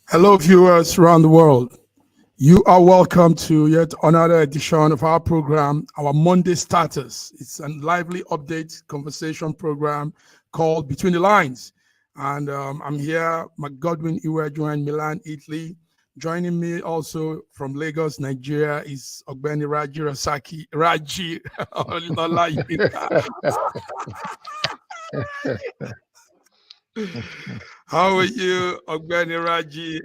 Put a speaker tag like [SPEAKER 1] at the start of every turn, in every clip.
[SPEAKER 1] Hello, viewers around the world. You are welcome to yet another edition of our program, our Monday Starters. It's a lively update conversation program called Between the Lines. And I'm here, McGodwin Iwe joined Milan, Italy. Joining me also from Lagos, Nigeria is Ogbeni Raji Rasaki. Raji Olalayinka. How are you, Ogbeni Raji?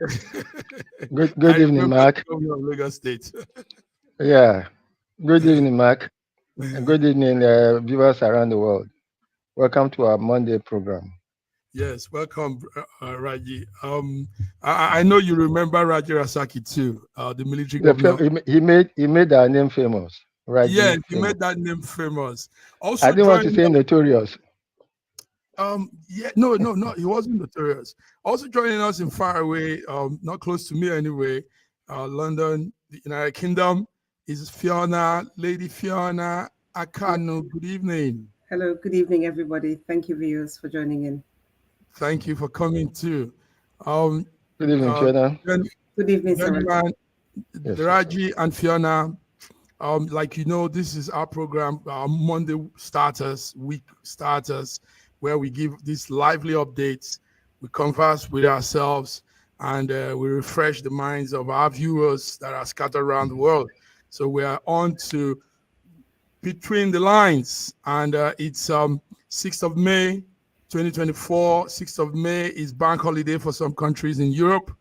[SPEAKER 2] Good
[SPEAKER 1] I
[SPEAKER 2] evening,
[SPEAKER 1] remember the
[SPEAKER 2] Mark.
[SPEAKER 1] governor of Lagos State.
[SPEAKER 2] Yeah, good evening, Mark. And good evening, viewers around the world. Welcome to our Monday program.
[SPEAKER 1] Yes, welcome, Raji. I know you remember Raji Rasaki too, the military governor.
[SPEAKER 2] He made our name famous,
[SPEAKER 1] Yes,
[SPEAKER 2] Raji
[SPEAKER 1] he
[SPEAKER 2] famous.
[SPEAKER 1] made that name famous.
[SPEAKER 2] I
[SPEAKER 1] Also
[SPEAKER 2] didn't want to
[SPEAKER 1] joining
[SPEAKER 2] say
[SPEAKER 1] us,
[SPEAKER 2] notorious.
[SPEAKER 1] yeah, no, he wasn't notorious. Also joining us in far away, not close to me anyway, London, the United Kingdom, is Fiona, Lady Fiona Akano. Good evening.
[SPEAKER 3] Hello, good evening, everybody. Thank you, viewers, for joining in.
[SPEAKER 1] Thank you for coming too. Um,
[SPEAKER 2] Good evening,
[SPEAKER 1] uh,
[SPEAKER 2] Fiona.
[SPEAKER 1] gen-
[SPEAKER 3] Good evening, Sarah.
[SPEAKER 1] gentlemen,
[SPEAKER 2] Yes, sir.
[SPEAKER 1] Raji and Fiona, like you know, this is our program, our Monday starters, week starters, where we give these lively updates, we converse with ourselves, and we refresh the minds of our viewers that are scattered around the world. So we are on to Between the Lines, and it's 6th of May, 2024. 6th of May is bank holiday for some countries in Europe.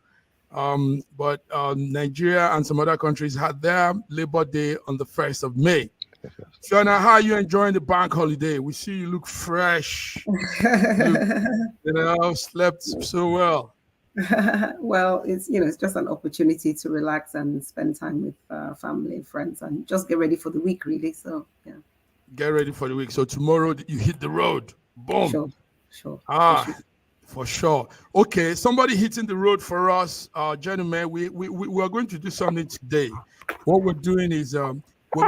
[SPEAKER 1] But Nigeria and some other countries had their Labor Day on the 1st of May.
[SPEAKER 2] Yes, yes.
[SPEAKER 1] Fiona, how are you enjoying the bank holiday? We see you look fresh. Slept so well.
[SPEAKER 3] Well, it's just an opportunity to relax and spend time with family and friends and just get ready for the week, really. So, yeah,
[SPEAKER 1] Get ready for the week. So tomorrow you hit the road. Boom.
[SPEAKER 3] sure, sure.
[SPEAKER 1] Ah, for sure. Okay, somebody hitting the road for us, gentlemen. We are going to do something today. What we're doing is we're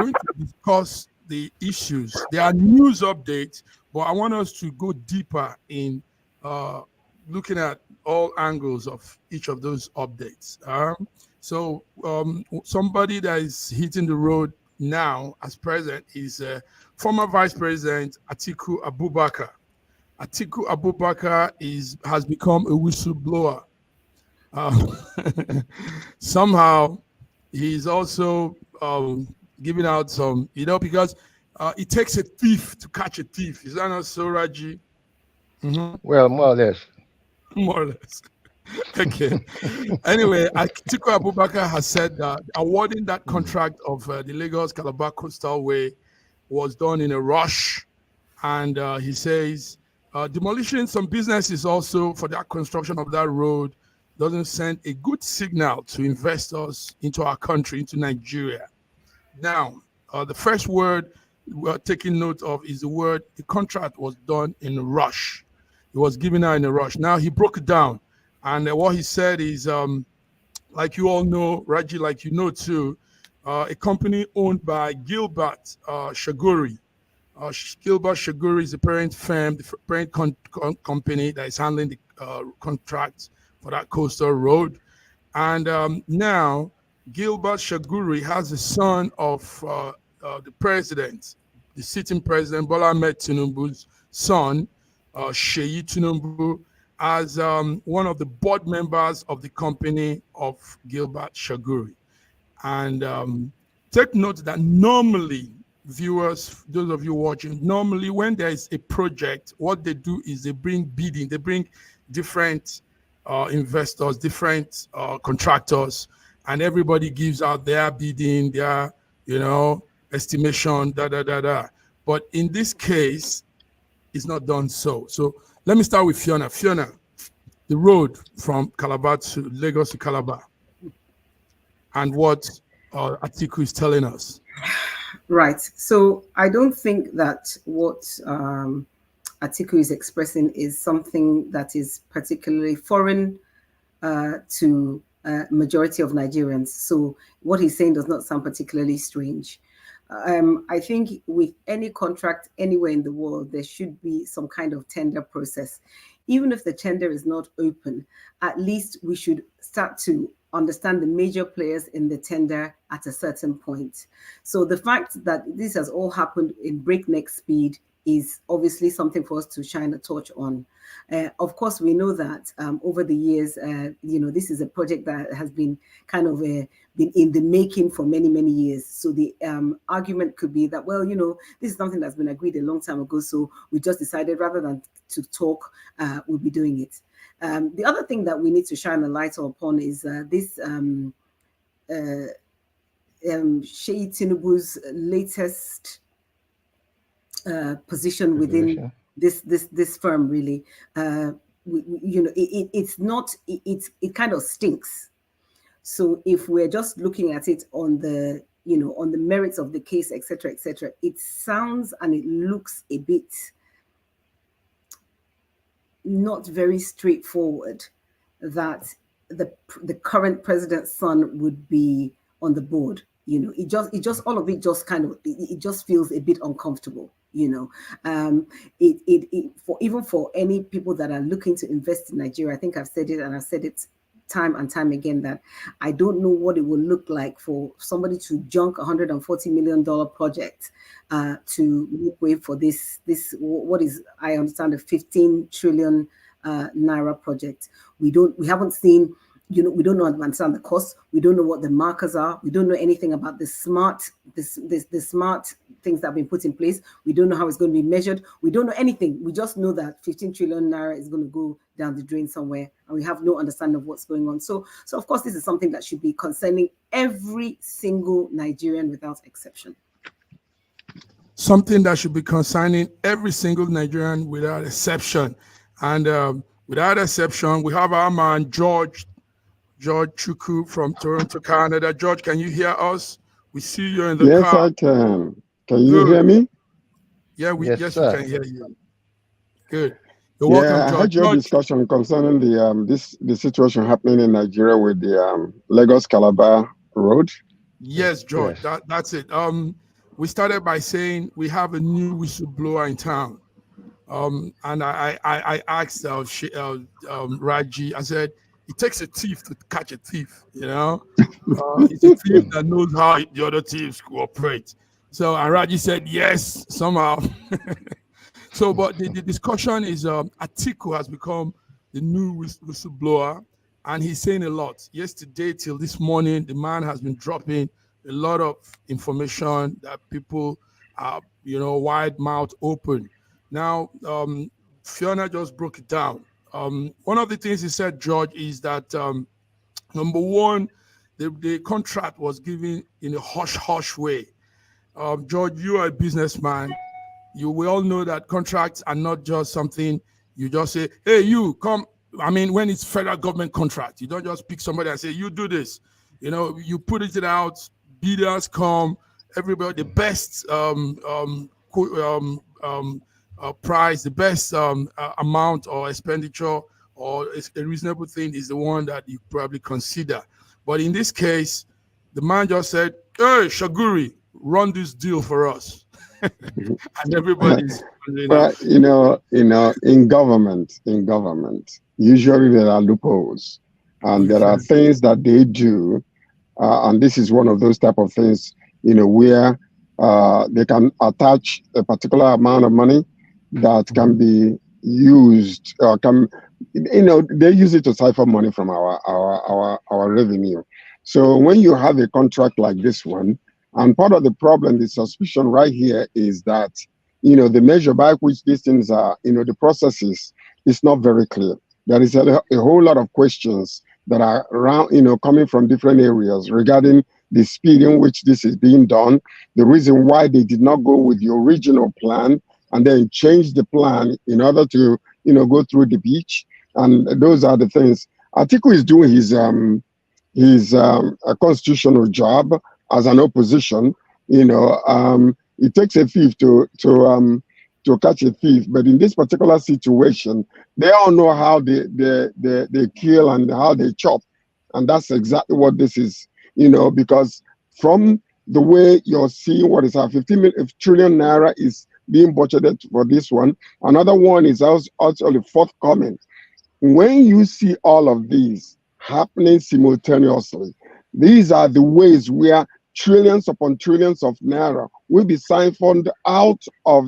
[SPEAKER 1] going to discuss the issues. There are news updates, but I want us to go deeper in looking at all angles of each of those updates. So somebody that is hitting the road now as president is former Vice President Atiku Abubakar. Atiku Abubakar has become a whistleblower. Uh, Somehow, he's also giving out some, because it takes a thief to catch a thief. Is that not so, Raji?
[SPEAKER 2] Well, more or less.
[SPEAKER 1] More or less. Okay. Anyway, Atiku Abubakar has said that awarding that contract of the Lagos-Calabar Coastal Way was done in a rush. And he says demolishing some businesses also for that construction of that road doesn't send a good signal to investors into our country, into Nigeria. Now, the first word we're taking note of is the contract was done in a rush. It was given out in a rush. Now, he broke it down. And what he said is, like you all know, Raji, like you know too, a company owned by Gilbert Shaguri. Gilbert Shaguri is the parent firm, the parent company that is handling the contract for that coastal road. And now Gilbert Shaguri has the son of the president, the sitting president, Bola Ahmed Tinubu's son, Sheyi Tinubu, as one of the board members of the company of Gilbert Shaguri. And take note that normally, viewers, those of you watching, normally when there is a project, what they do is they bring bidding, they bring different investors, different contractors, and everybody gives out their bidding, their, estimation, da da da da. But in this case, it's not done so. So let me start with Fiona. Fiona, the road from Calabar to Lagos to Calabar, and what Atiku is telling us.
[SPEAKER 3] Right. So I don't think that what Atiku is expressing is something that is particularly foreign to majority of Nigerians. So what he's saying does not sound particularly strange. I think with any contract anywhere in the world, there should be some kind of tender process. even if the tender is not open, at least we should start to understand the major players in the tender at a certain point. So the fact that this has all happened in breakneck speed is obviously something for us to shine a torch on. Of course, we know that over the years, this is a project that has been kind of been in the making for many, many years. So the argument could be that, well, this is something that's been agreed a long time ago. So we just decided rather than to talk, we'll be doing it. The other thing that we need to shine a light upon is this Sheyi Tinubu's latest position within this firm. Really, it kind of stinks. So if we're just looking at it on the on the merits of the case, etc., it sounds and it looks a bit not very straightforward that the current president's son would be on the board. It just all of it just kind of it just feels a bit uncomfortable. Even for any people that are looking to invest in Nigeria, I think I've said it and I've said it time and time again that I don't know what it will look like for somebody to junk $140 million project to make way for this what is, I understand, a 15 trillion naira project. We haven't seen, we don't understand the cost. We don't know what the markers are. We don't know anything about the smart things that have been put in place. We don't know how it's going to be measured. We don't know anything. We just know that 15 trillion naira is going to go down the drain somewhere, and we have no understanding of what's going on. So of course, this is something that should be concerning every single Nigerian without exception.
[SPEAKER 1] Something that should be concerning every single Nigerian without exception. And without exception, we have our man, George Chuku from Toronto, Canada. George, can you hear us? We see you in the car.
[SPEAKER 4] Yes, I can. Can you hear me?
[SPEAKER 1] Yeah, we can hear you. Good. You're
[SPEAKER 4] welcome,
[SPEAKER 1] George.
[SPEAKER 4] I heard your discussion concerning the situation happening in Nigeria with the Lagos-Calabar road.
[SPEAKER 1] Yes, George. Yes. That's it. We started by saying we have a new whistleblower in town. And I asked Raji, I said, it takes a thief to catch a thief, He's a thief that knows how the other thieves cooperate. So, and Raji said, yes, somehow. So, but the discussion is Atiku has become the new whistleblower, and he's saying a lot. Yesterday till this morning, the man has been dropping a lot of information that people are, wide mouth open. Now, Fiona just broke it down. One of the things he said, George, is that number one, the contract was given in a hush-hush way. George, you are a businessman. We all know that contracts are not just something you just say, hey, you come. I mean, when it's federal government contract, you don't just pick somebody and say, you do this. You put it out, bidders come, everybody, the best price, the best amount or expenditure or a reasonable thing is the one that you probably consider. But in this case, the man just said, hey, Shaguri, run this deal for us. And everybody's
[SPEAKER 4] well, in government, usually there are loopholes, and there are things that they do, and this is one of those type of things, where they can attach a particular amount of money that can be used, they use it to siphon money from our revenue. So when you have a contract like this one, and part of the problem, the suspicion right here is that, the measure by which these things are, the processes is not very clear. There is a whole lot of questions that are around, coming from different areas regarding the speed in which this is being done, the reason why they did not go with the original plan and then change the plan in order to, go through the beach. And those are the things. Atiku is doing his constitutional job as an opposition. It takes a thief to catch a thief, but in this particular situation, they all know how they kill and how they chop, and that's exactly what this is. Because from the way you're seeing what is our 15 trillion naira is being budgeted for this one. Another one is also forthcoming. When you see all of these happening simultaneously, these are the ways where trillions upon trillions of naira will be siphoned out of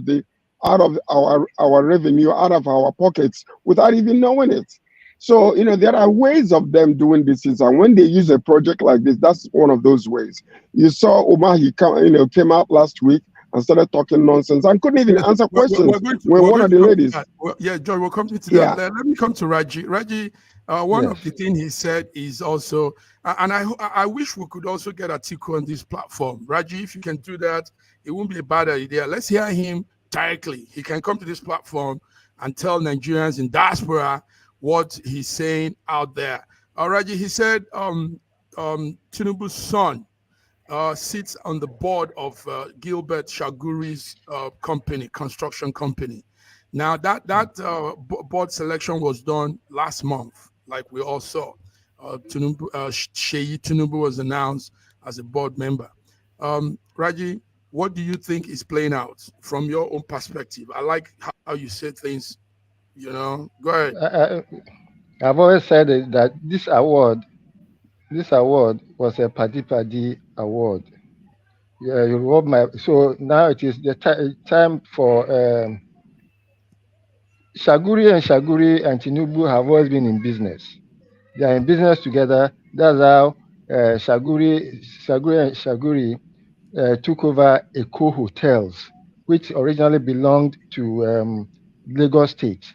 [SPEAKER 4] our revenue, out of our pockets, without even knowing it. So, there are ways of them doing this. And when they use a project like this, that's one of those ways. You saw Omar, he came out last week and started talking nonsense and couldn't even answer questions when one of the ladies.
[SPEAKER 1] Yeah, Joy, we'll come to that.
[SPEAKER 4] Yeah.
[SPEAKER 1] Let me come to Raji. Raji, one of the things he said is also, and I wish we could also get Atiku on this platform. Raji, if you can do that, it won't be a bad idea. Let's hear him directly. He can come to this platform and tell Nigerians in diaspora what he's saying out there. Raji, he said Tinubu's son sits on the board of Gilbert Shaguri's construction company. Now that board selection was done last month, like we all saw. Sheyi Tinubu was announced as a board member. Raji, what do you think is playing out from your own perspective? I like how you say things. Go ahead.
[SPEAKER 2] I've always said that this award was a Padi award. Yeah, so now it is the time for Shaguri and Tinubu have always been in business. They are in business together. That's how Shaguri took over Eko Hotels, which originally belonged to Lagos State,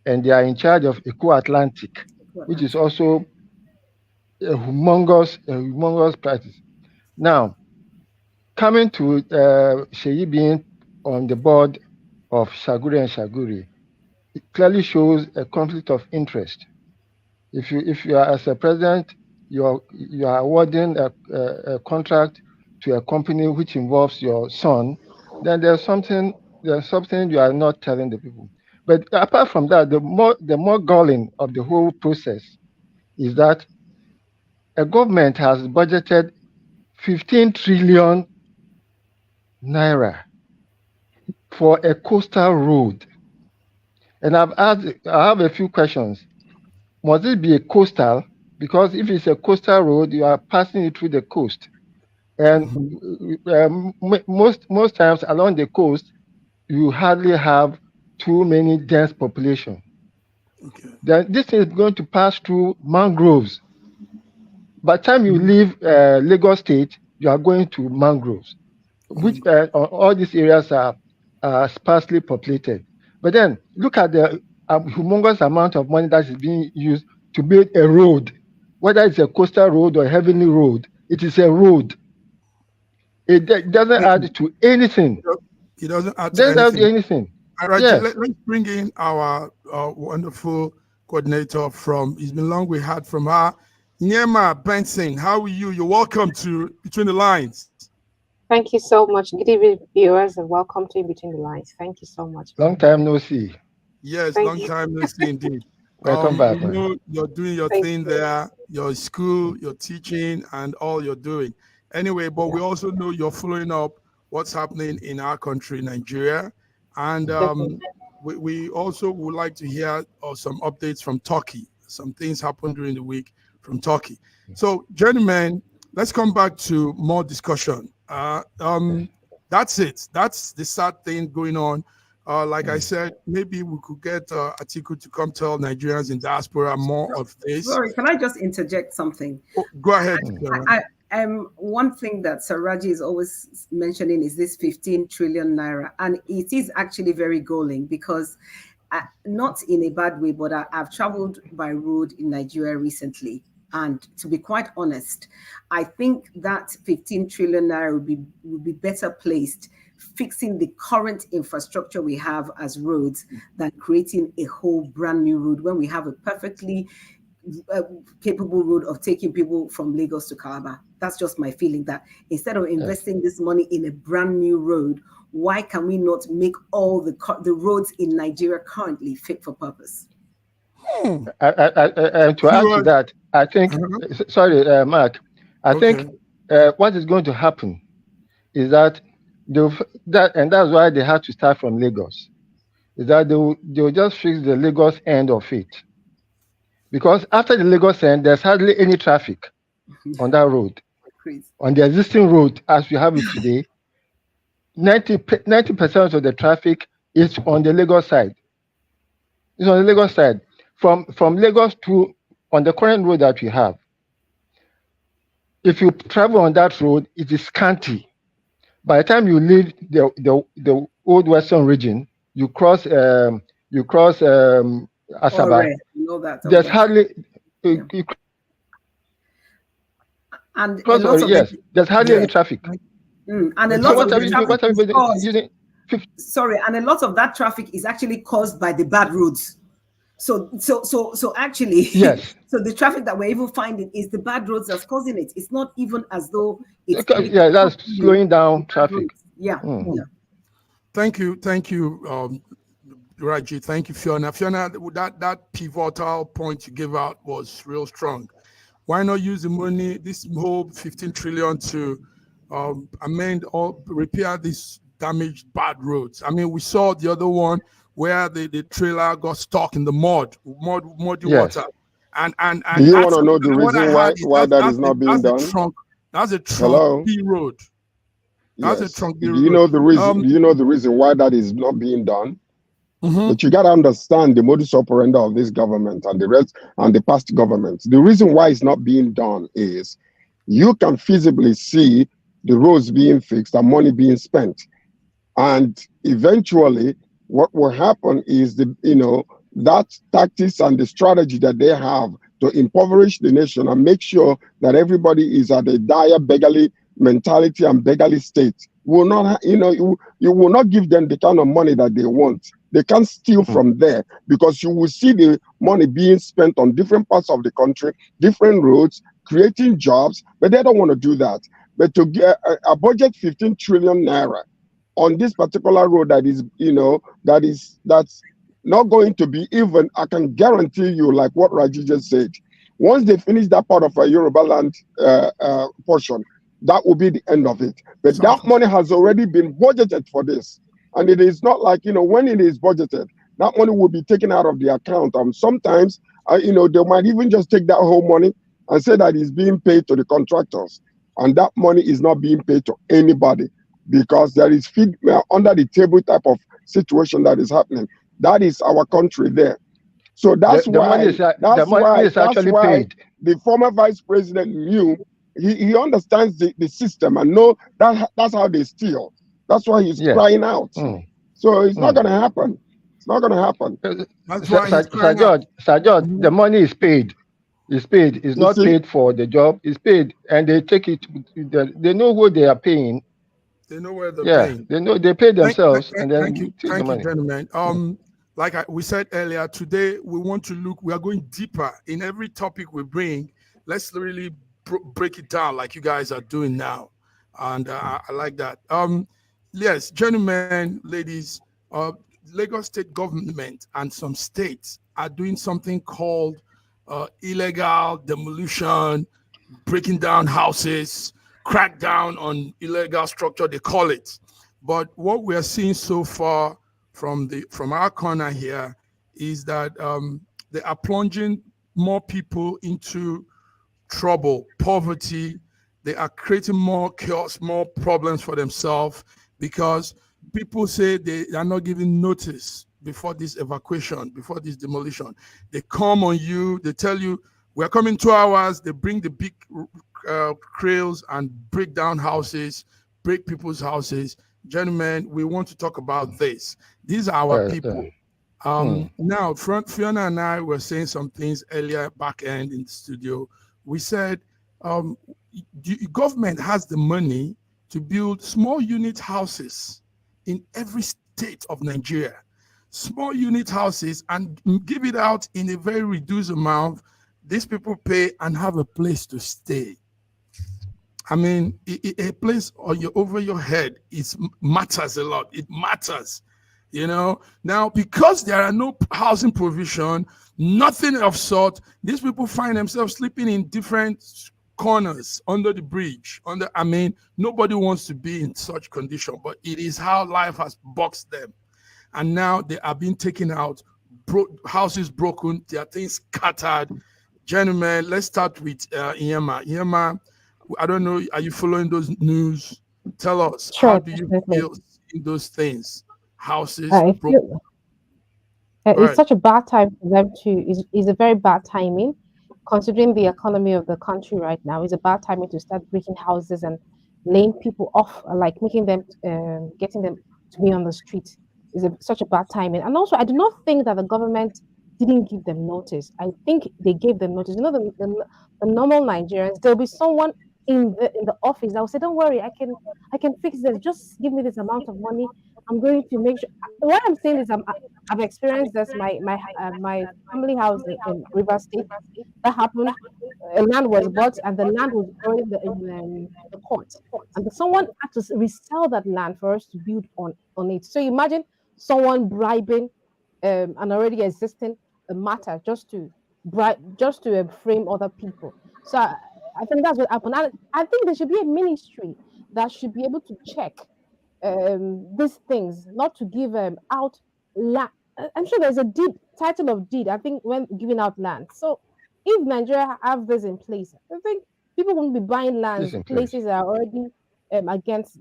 [SPEAKER 2] and they are in charge of Eko Atlantic, which is also a humongous practice. Now, coming to Sheyi being on the board of Shaguri, it clearly shows a conflict of interest. If you are, as a president, you are awarding a contract to a company which involves your son, then there's something you are not telling the people. But apart from that, the more galling of the whole process is that a government has budgeted 15 trillion naira for a coastal road. And I have a few questions. Must it be a coastal? Because if it's a coastal road, you are passing it through the coast. And most times along the coast, you hardly have too many dense population.
[SPEAKER 1] Okay.
[SPEAKER 2] Then this is going to pass through mangroves. By the time you leave Lagos State, you are going to mangroves, which all these areas are sparsely populated. But then look at the humongous amount of money that is being used to build a road, whether it's a coastal road or a heavenly road. It is a road. It doesn't add to anything.
[SPEAKER 1] It doesn't add
[SPEAKER 2] to anything.
[SPEAKER 1] All right, yes. Let's bring in our wonderful coordinator from. It's been long we heard from her. Nyema Benson, how are you? You're welcome to Between the Lines.
[SPEAKER 5] Thank you so much. Good evening, viewers, and welcome to In Between the Lines. Thank you so much.
[SPEAKER 2] Long time no see.
[SPEAKER 1] Yes, long time no see indeed.
[SPEAKER 2] Welcome back.
[SPEAKER 1] You know, you're doing your thing there, your school, your teaching, and all you're doing. Anyway, but we also know you're following up what's happening in our country, Nigeria. And we also would like to hear some updates from Turkey. Some things happened during the week from Turkey. So, gentlemen, let's come back to more discussion. That's it. That's the sad thing going on. Like I said, maybe we could get Atiku to come tell Nigerians in diaspora more of this.
[SPEAKER 3] Sorry, can I just interject something?
[SPEAKER 1] Oh, go ahead.
[SPEAKER 3] One thing that Sir Raji is always mentioning is this 15 trillion naira, and it is actually very galling because, not in a bad way, but I've traveled by road in Nigeria recently. And to be quite honest, I think that 15 trillion naira would be better placed fixing the current infrastructure we have as roads than creating a whole brand new road when we have a perfectly capable road of taking people from Lagos to Calabar. That's just my feeling, that instead of investing this money in a brand new road, why can we not make all the roads in Nigeria currently fit for purpose?
[SPEAKER 2] To add to that, I think, sorry, Mark, I think what is going to happen is that that's why they had to start from Lagos. Is that they'll just fix the Lagos end of it, because after the Lagos end, there's hardly any traffic on that road.
[SPEAKER 3] Crazy.
[SPEAKER 2] On the existing road as we have it today, 90% of the traffic is on the Lagos side. It's on the Lagos side. From Lagos to on the current road that we have. If you travel on that road, it is scanty. By the time you leave the old western region, you cross Asaba.
[SPEAKER 3] You know that.
[SPEAKER 2] There's hardly
[SPEAKER 3] and a lot of
[SPEAKER 2] there's hardly any traffic.
[SPEAKER 3] And a lot of the traffic and a lot of that traffic is actually caused by the bad roads. So actually,
[SPEAKER 2] yes.
[SPEAKER 3] So the traffic that we're even finding is the bad roads that's causing it. It's not even as though it's
[SPEAKER 2] that's slowing down traffic.
[SPEAKER 3] Yeah.
[SPEAKER 1] Thank you, Raji. Thank you, Fiona. Fiona, that pivotal point you gave out was real strong. Why not use the money, this whole 15 trillion, to amend or repair these damaged bad roads? I mean, we saw the other one where the trailer got stuck in the muddy water. And
[SPEAKER 4] do you want to know the reason why that is not being done?
[SPEAKER 1] That's a trunk B road. That's
[SPEAKER 4] yes.
[SPEAKER 1] a trunk B road.
[SPEAKER 4] Do you know the reason? Do you know the reason why that is not being done? But you got to understand the modus operandi of this government and the rest and the past governments. The reason why it's not being done is you can feasibly see the roads being fixed and money being spent, and eventually what will happen is that tactics and the strategy that they have to impoverish the nation and make sure that everybody is at a dire beggarly mentality and beggarly state will not, you will not give them the kind of money that they want. They can't steal from there, because you will see the money being spent on different parts of the country, different roads, creating jobs, but they don't want to do that. But to get a budget 15 trillion naira on this particular road that is, that's not going to be even, I can guarantee you, like what Raji just said, once they finish that part of a Yoruba land portion, that will be the end of it. But that money has already been budgeted for this. And it is not like, when it is budgeted, that money will be taken out of the account. Sometimes, they might even just take that whole money and say that it's being paid to the contractors. And that money is not being paid to anybody, because there is under the table type of situation that is happening. That is our country there. So that's why the former vice president knew, he understands the system and know that's how they steal. That's why he's crying out. So it's not going to happen. It's not going to happen.
[SPEAKER 2] Sir George, the money is paid. It's paid. It's not paid for the job. It's paid, and they take it. They know who they are paying.
[SPEAKER 1] They know where they're paying.
[SPEAKER 2] They know they pay themselves.
[SPEAKER 1] Thank you, gentlemen. Like we said earlier, today we are going deeper in every topic we bring. Let's really break it down like you guys are doing now. And I like that. Yes, gentlemen, ladies, Lagos state government and some states are doing something called illegal demolition, breaking down houses, crackdown on illegal structure, they call it. But what we are seeing so far from our corner here is that they are plunging more people into trouble, poverty. They are creating more chaos, more problems for themselves, because people say they are not giving notice before this evacuation, before this demolition. They come on you, they tell you, we're coming 2 hours, they bring the big cranes and break down houses, break people's houses. Gentlemen, we want to talk about this. These are our people. Now, Fiona and I were saying some things earlier back end in the studio. We said, the government has the money to build small unit houses in every state of Nigeria, small unit houses, and give it out in a very reduced amount. These people pay and have a place to stay. I mean, a place over your head, it matters a lot. It matters, Now, because there are no housing provision, nothing of sort, these people find themselves sleeping in different corners, under the bridge, I mean, nobody wants to be in such condition, but it is how life has boxed them. And now they are being taken out, houses broken, their things scattered. Gentlemen, let's start with Inyema. Inyema, I don't know, are you following those news? Tell us,
[SPEAKER 5] Sure,
[SPEAKER 1] how do you
[SPEAKER 5] definitely.
[SPEAKER 1] feel seeing those things? Houses
[SPEAKER 5] I
[SPEAKER 1] broken.
[SPEAKER 5] feel
[SPEAKER 1] Go
[SPEAKER 5] it's
[SPEAKER 1] ahead.
[SPEAKER 5] such a bad time for them to. Is a very bad timing, considering the economy of the country right now. It's a bad timing to start breaking houses and laying people off, like making them, getting them to be on the street. Such a bad timing. And also, I do not think that the government didn't give them notice. I think they gave them notice. You know, the normal Nigerians, there'll be someone in the office that will say, "Don't worry, I can fix this. Just give me this amount of money. I'm going to make sure." What I'm saying is, I've experienced this. My family house in Rivers State, that happened. A land was bought, and the land was already in the court, and someone had to resell that land for us to build on it. So imagine someone bribing an already existing matter just to frame other people. So I think that's what happened. I think there should be a ministry that should be able to check these things, not to give out land. I'm sure there's a deed, title of deed, I think, when giving out land. So if Nigeria have this in place, I think people won't be buying lands, places that are already against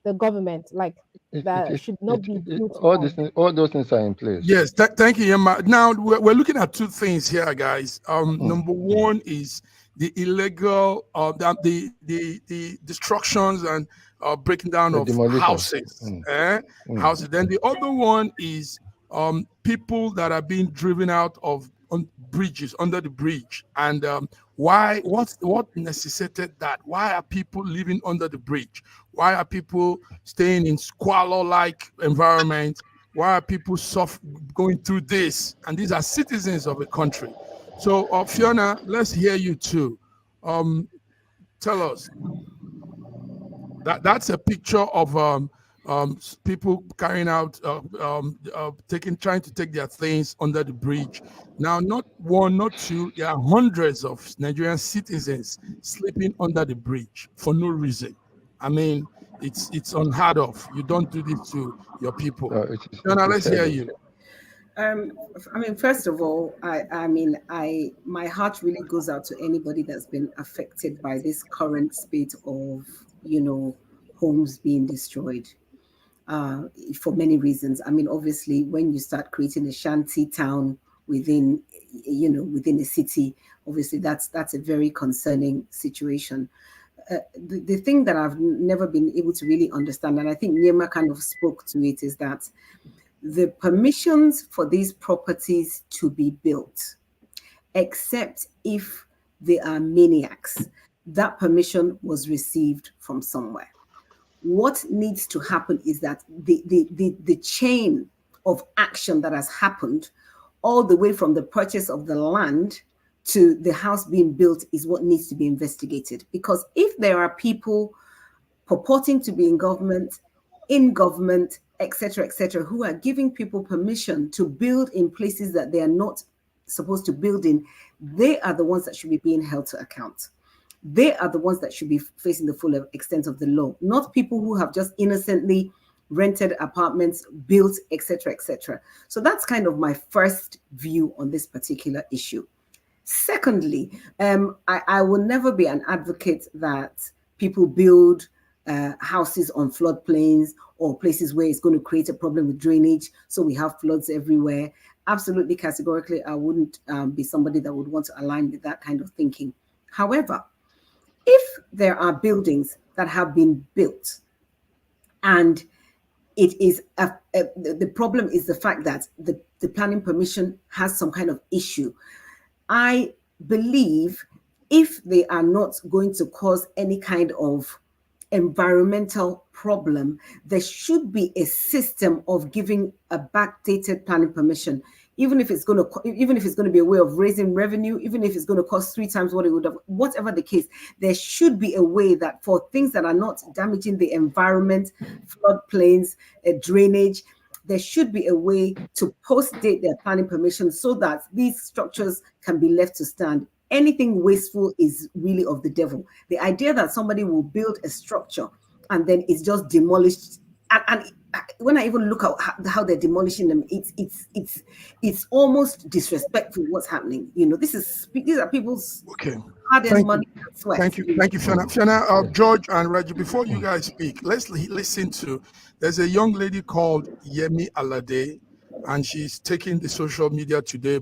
[SPEAKER 5] the government, like that should not be built on.
[SPEAKER 2] All those things are in place.
[SPEAKER 1] Yes, thank you, Emma. Now we're looking at two things here, guys. Number one is the illegal, the destructions and breaking down
[SPEAKER 2] The
[SPEAKER 1] of
[SPEAKER 2] demolition.
[SPEAKER 1] houses, houses. Then the other one is people that are being driven out of on bridges, under the bridge, and what necessitated that? Why are people living under the bridge? Why are people staying in squalor-like environment? Why are people going through this? And these are citizens of a country. So, Fiona, let's hear you too. Tell us. That's a picture of people carrying out, trying to take their things under the bridge. Now, not one, not two, there are hundreds of Nigerian citizens sleeping under the bridge for no reason. I mean, it's unheard of. You don't do this to your people. Fiona, let's hear you.
[SPEAKER 3] I mean, first of all, my heart really goes out to anybody that's been affected by this current spate of, homes being destroyed for many reasons. I mean, obviously, when you start creating a shanty town within a city, obviously that's a very concerning situation. The thing that I've never been able to really understand, and I think Nyema kind of spoke to it, is that the permissions for these properties to be built, except if they are maniacs, that permission was received from somewhere. What needs to happen is that the chain of action that has happened all the way from the purchase of the land to the house being built is what needs to be investigated. Because if there are people purporting to be in government, etc., who are giving people permission to build in places that they are not supposed to build in, they are the ones that should be being held to account. They are the ones that should be facing the full extent of the law, not people who have just innocently rented apartments, built, etc. So that's kind of my first view on this particular issue. Secondly, I will never be an advocate that people build houses on floodplains or places where it's going to create a problem with drainage, so we have floods everywhere. Absolutely, categorically, I wouldn't be somebody that would want to align with that kind of thinking. However, if there are buildings that have been built and it is the problem is the fact that the planning permission has some kind of issue, I believe if they are not going to cause any kind of environmental problem, there should be a system of giving a backdated planning permission, even if it's going to be a way of raising revenue, even if it's going to cost 3 times what it would have, whatever the case, there should be a way that for things that are not damaging the environment, floodplains, drainage, there should be a way to post-date their planning permission so that these structures can be left to stand. anything wasteful is really of the devil. The idea that somebody will build a structure and then it's just demolished, and when I even look at how they're demolishing them, it's almost disrespectful what's happening. These are people's hard-earned money and sweat.
[SPEAKER 1] Thank you, Fiona. George and Reggie, before you guys speak, let's listen to. There's a young lady called Emefiele, and she's taking the social media today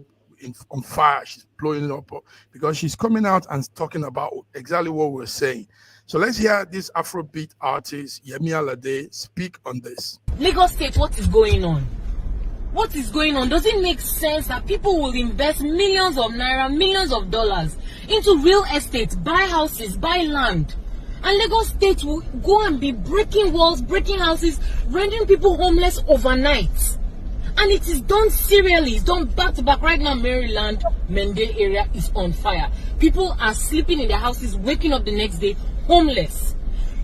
[SPEAKER 1] on fire. She's blowing it up because she's coming out and talking about exactly what we're saying. So let's hear this Afrobeat artist, Emefiele, speak on this.
[SPEAKER 6] Lagos State, what is going on? What is going on? Does it make sense that people will invest millions of naira, millions of dollars into real estate, buy houses, buy land, and Lagos State will go and be breaking walls, breaking houses, rendering people homeless overnight? And it is done serially. It's done back to back. Right now, Maryland, Mende area is on fire. People are sleeping in their houses, waking up the next day homeless.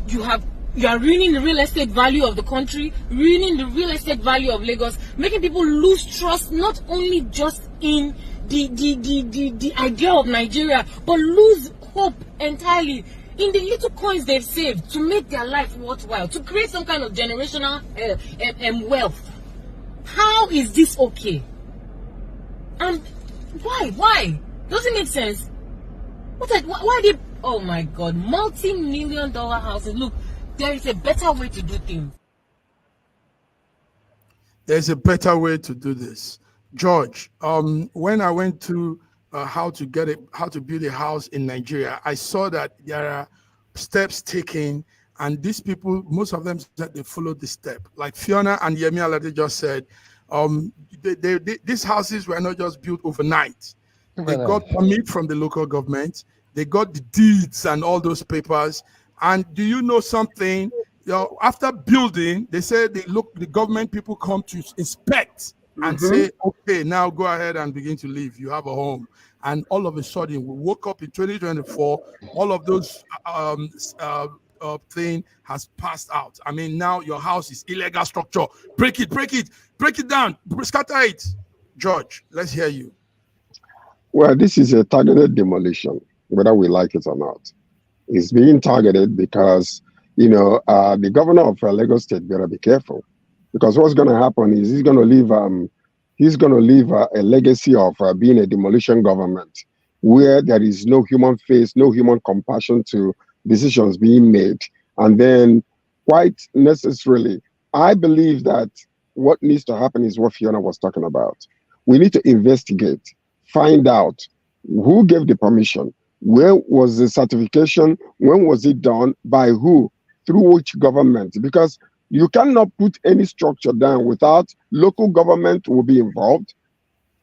[SPEAKER 6] You are ruining the real estate value of the country, ruining the real estate value of Lagos, making people lose trust not only just in the idea of Nigeria, but lose hope entirely in the little coins they've saved to make their life worthwhile, to create some kind of generational wealth. How is this okay? And why? Doesn't make sense. Why they? Oh my God, multi-million-dollar houses. Look, there is a better way to do things.
[SPEAKER 1] There's a better way to do this. George, when I went to how to build a house in Nigeria, I saw that there are steps taken, and these people, most of them said they followed the step. Like Fiona and Emefiele just said, these houses were not just built overnight. They got permit from the local government. They got the deeds and all those papers. And do you know something? After building, they say the government people come to inspect and say, okay, now go ahead and begin to live. You have a home. And all of a sudden, we woke up in 2024, all of those thing has passed out. I mean, now your house is illegal structure. Break it down, scatter it. George, let's hear you.
[SPEAKER 4] Well, this is a targeted demolition, whether we like it or not. It's being targeted because, the governor of Lagos State better be careful, because what's going to happen is he's going to leave a legacy of being a demolition government where there is no human face, no human compassion to decisions being made. And then, quite necessarily, I believe that what needs to happen is what Fiona was talking about. We need to investigate, find out who gave the permission, where was the certification, when was it done, by who, through which government, because you cannot put any structure down without local government will be involved.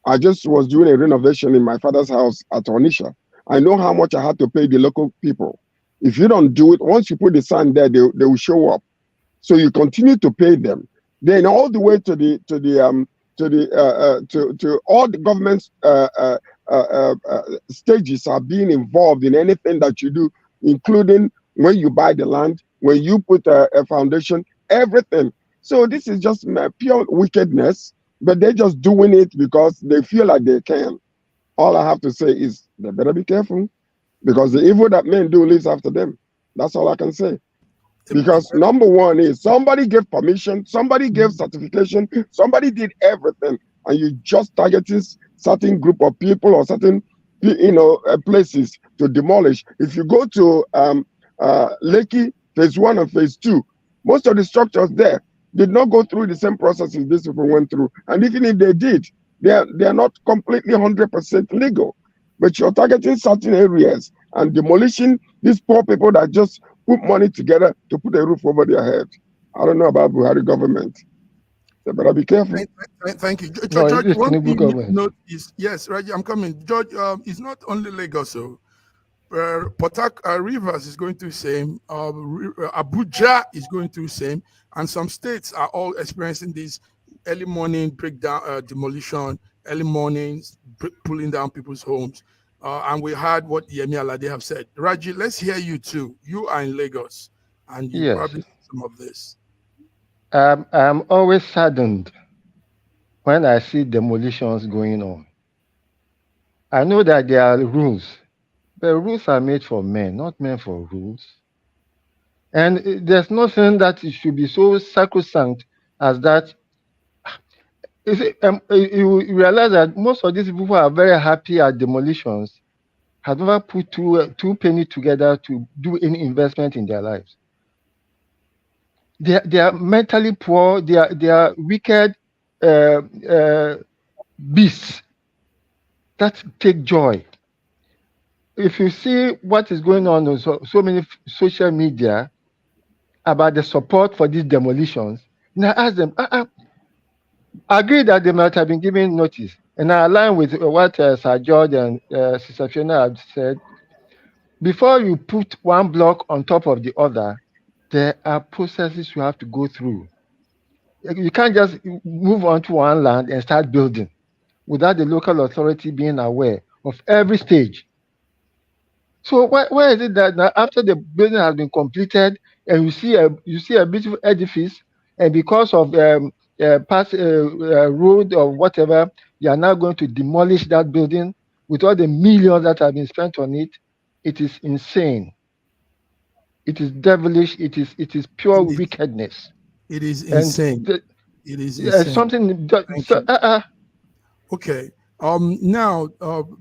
[SPEAKER 4] I just was doing a renovation in my father's house at Onisha. I know how much I had to pay the local people. If you don't do it, once you put the sign there, they will show up. So you continue to pay them. Then all the way to all the government's stages are being involved in anything that you do, including when you buy the land, when you put a foundation, everything. So this is just pure wickedness, but they're just doing it because they feel like they can. All I have to say is they better be careful, because the evil that men do lives after them. That's all I can say. Because number one is somebody gave permission, somebody gave certification, somebody did everything, and you just targeted certain group of people or certain places to demolish. If you go to Lekki phase 1 and phase 2, most of the structures there did not go through the same processes these people went through, and even if they did, they are not completely 100% legal. But you're targeting certain areas and demolishing these poor people that just put money together to put a roof over their head. I don't know about Buhari government. They better be careful.
[SPEAKER 1] Thank you. George, one thing you note is, yes, Reggie, I'm coming. George, it's not only Lagos. So Rivers is going through the same. Abuja is going through the same. And some states are all experiencing this early morning breakdown, demolition, early mornings, pulling down people's homes. And we heard what Emefiele have said. Raji, let's hear you too. You are in Lagos, and you probably see some of this.
[SPEAKER 2] I'm always saddened when I see demolitions going on. I know that there are rules But rules are made for men, not men for rules. And there's nothing that it should be so sacrosanct as that. You realize that most of these people who are very happy at demolitions have never put two pennies together to do any investment in their lives. They are mentally poor. They are wicked beasts that take joy. If you see what is going on so many social media about the support for these demolitions, now ask them, I agree that they might have been given notice. And I align with what Sir George and Sister F.N.A have said. Before you put one block on top of the other, there are processes you have to go through. You can't just move onto one land and start building without the local authority being aware of every stage. So why is it that now after the building has been completed and you see a beautiful edifice, and because of past road or whatever, you are now going to demolish that building with all the millions that have been spent on it? It is insane. It is devilish. It is pure wickedness.
[SPEAKER 1] It is insane. It is insane.
[SPEAKER 2] Something.
[SPEAKER 1] Okay. Now,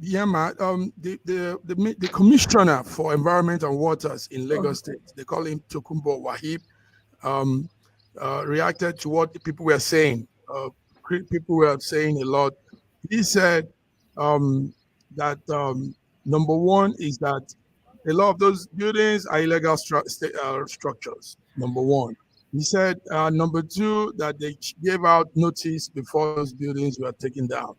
[SPEAKER 1] Yema, the commissioner for environment and waters in Lagos State, they call him Tokunbo Wahib, reacted to what the people were saying. People were saying a lot. He said that number one is that a lot of those buildings are illegal structures. Number one. He said number two, that they gave out notice before those buildings were taken down.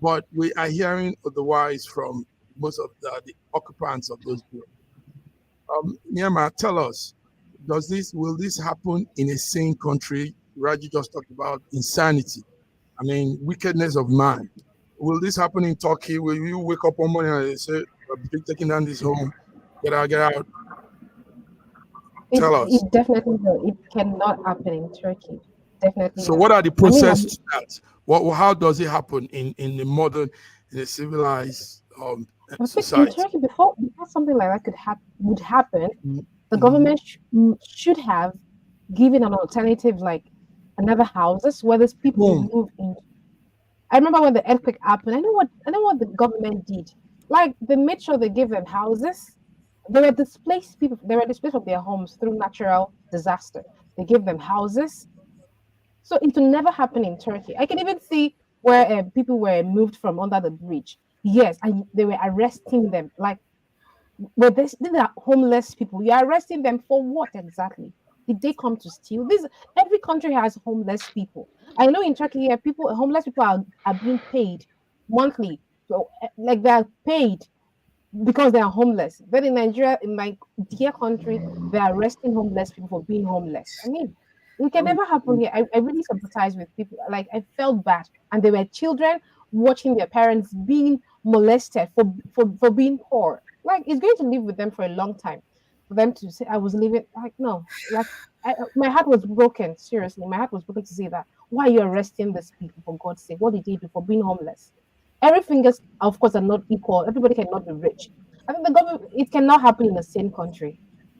[SPEAKER 1] But we are hearing otherwise from most of the occupants of those buildings. Nyama, tell us, will this happen in a sane country? Raji just talked about insanity. I mean, wickedness of man. Will this happen in Turkey? Will you wake up one morning and say, we're taking down this home, get out? Tell us.
[SPEAKER 5] It definitely will. It cannot happen in Turkey. Definitely.
[SPEAKER 1] So what are the processes to that? How does it happen in the modern, in a civilized society?
[SPEAKER 5] In Turkey, before something like that would happen, the government should have given an alternative, like another houses where these people move in. I remember when the earthquake happened. I know what the government did. Like, they made sure they gave them houses. They were displaced people. They were displaced from their homes through natural disaster. They gave them houses. So it will never happen in Turkey. I can even see where people were moved from under the bridge. Yes, and they were arresting them. Like, well, these are homeless people. You're arresting them for what exactly? Did they come to steal? Every country has homeless people. I know in Turkey, homeless people are being paid monthly. So, like, they're paid because they are homeless. But in Nigeria, in my dear country, they're arresting homeless people for being homeless. I mean, it can never happen here. I really sympathize with people. Like, I felt bad. And there were children watching their parents being molested for being poor. Like, it's going to live with them for a long time. For them to say, I was living, like, no. Like, my heart was broken. Seriously, my heart was broken to say that. Why are you arresting these people, for God's sake? What did they do for being homeless? Everything is, of course, are not equal. Everybody cannot be rich. I think the government, it cannot happen in the same country.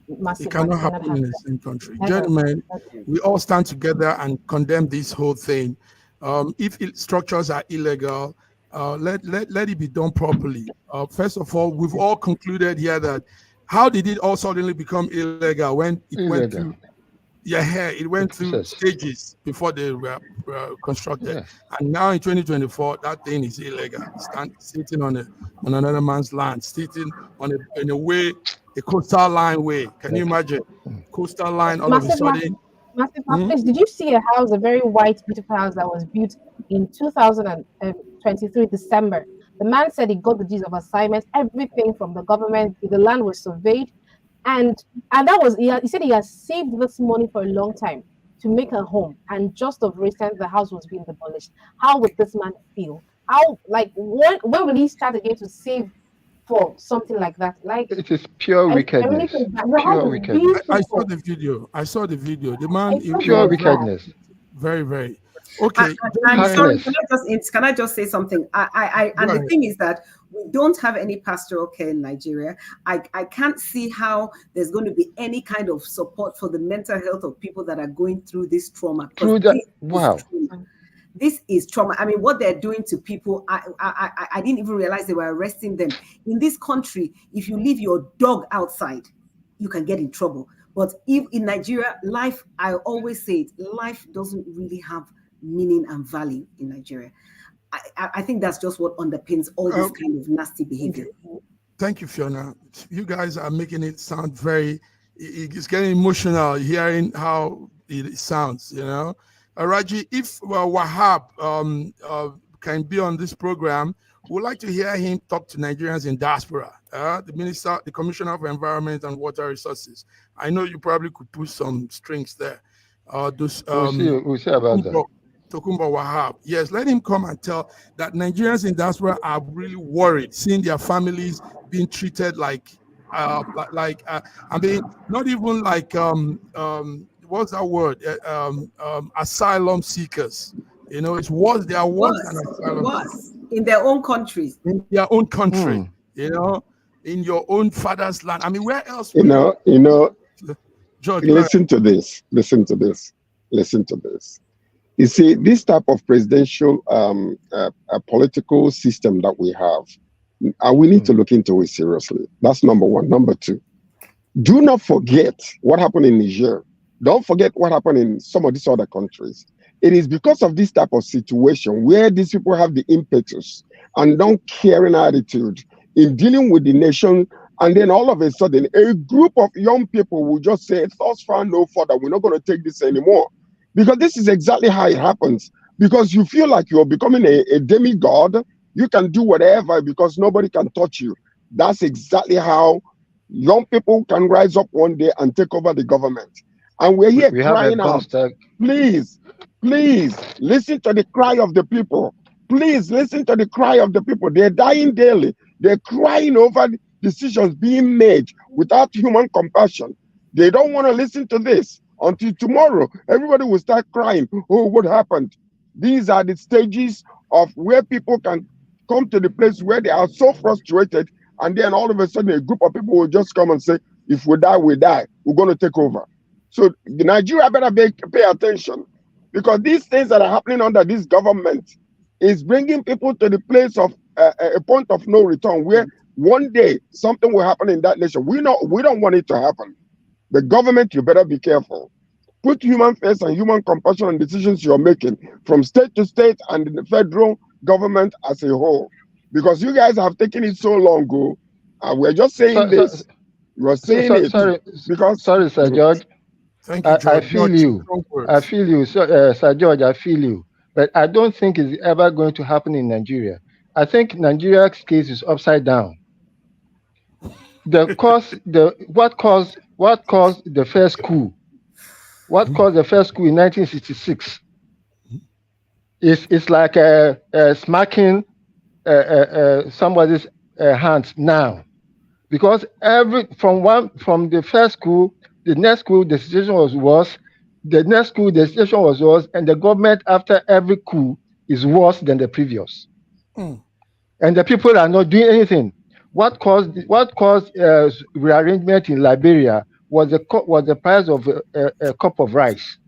[SPEAKER 1] It cannot happen in the same country. Gentlemen, we all stand together and condemn this whole thing. If structures are illegal, let it be done properly. First of all, we've all concluded here that how did it all suddenly become illegal when it went through? It went through stages before they were constructed, and now in 2024, that thing is illegal. Sitting on another man's land, sitting in a way. A coastal line way. Can you imagine? Coastal line all of a sudden.
[SPEAKER 5] Massive. Did you see a house, a very white, beautiful house that was built in 2023 December? The man said he got the deeds of assignment, everything from the government. The land was surveyed, and that was, he said he has saved this money for a long time to make a home, and just of recent the house was being demolished. How would this man feel? How, like, when will he start again to save for something like that? Like,
[SPEAKER 2] it is pure wickedness. Pure wickedness.
[SPEAKER 1] I saw the video. The man,
[SPEAKER 2] pure wickedness.
[SPEAKER 1] Very, very. Okay.
[SPEAKER 3] I'm sorry.
[SPEAKER 2] Heartless.
[SPEAKER 3] Can I just say something? And the thing is that we don't have any pastoral care in Nigeria. I can't see how there's going to be any kind of support for the mental health of people that are going through this trauma.
[SPEAKER 2] Wow.
[SPEAKER 3] This is trauma. I mean, what they're doing to people, I didn't even realize they were arresting them. In this country, if you leave your dog outside, you can get in trouble. But if in Nigeria, life, I always say it, life doesn't really have meaning and value in Nigeria. I think that's just what underpins all this kind of nasty behavior.
[SPEAKER 1] Thank you, Fiona. You guys are making it sound it's getting emotional hearing how it sounds, you know. Raji, if Wahab can be on this program, we'd like to hear him talk to Nigerians in diaspora, the Commissioner of Environment and Water Resources. I know you probably could put some strings there.
[SPEAKER 2] We'll see about that.
[SPEAKER 1] Tokumbo Wahab. Yes, let him come and tell that Nigerians in diaspora are really worried, seeing their families being treated like I mean, not even like what's that word? Asylum seekers. You know, it's worse. They are worse than asylum
[SPEAKER 3] in their own countries.
[SPEAKER 1] In their own country, you know, in your own father's land. I mean, where else?
[SPEAKER 4] You know,
[SPEAKER 1] George,
[SPEAKER 4] listen to this. You see, this type of presidential political system that we have, we need to look into it seriously. That's number one. Number two, do not forget what happened in Niger. Don't forget what happened in some of these other countries. It is because of this type of situation where these people have the impetus and don't caring attitude in dealing with the nation, and then all of a sudden, a group of young people will just say, thus far no further, we're not going to take this anymore. Because this is exactly how it happens. Because you feel like you're becoming a demigod, you can do whatever because nobody can touch you. That's exactly how young people can rise up one day and take over the government. And we're here crying out, please, listen to the cry of the people. Please listen to the cry of the people. They're dying daily. They're crying over decisions being made without human compassion. They don't want to listen to this until tomorrow. Everybody will start crying, oh, what happened? These are the stages of where people can come to the place where they are so frustrated, and then all of a sudden a group of people will just come and say, if we die, we die. We're going to take over. So Nigeria better pay attention, because these things that are happening under this government is bringing people to the place of a point of no return, where one day something will happen in that nation. We don't want it to happen. The government, you better be careful. Put human face and human compassion on decisions you're making from state to state and the federal government as a whole. Because you guys have taken it so long ago, and we're just saying this. You're saying it.
[SPEAKER 2] Sorry, Sir George.
[SPEAKER 1] Thank you, George.
[SPEAKER 2] I feel you. Sir George, I feel you. But I don't think it's ever going to happen in Nigeria. I think Nigeria's case is upside down. What caused the first coup? What caused the first coup in 1966? It's like smacking somebody's hands now, because from the first coup, the next coup the situation was worse. The next coup the situation was worse, and the government after every coup is worse than the previous. And the people are not doing anything. What caused rearrangement in Liberia was the price of a cup of rice.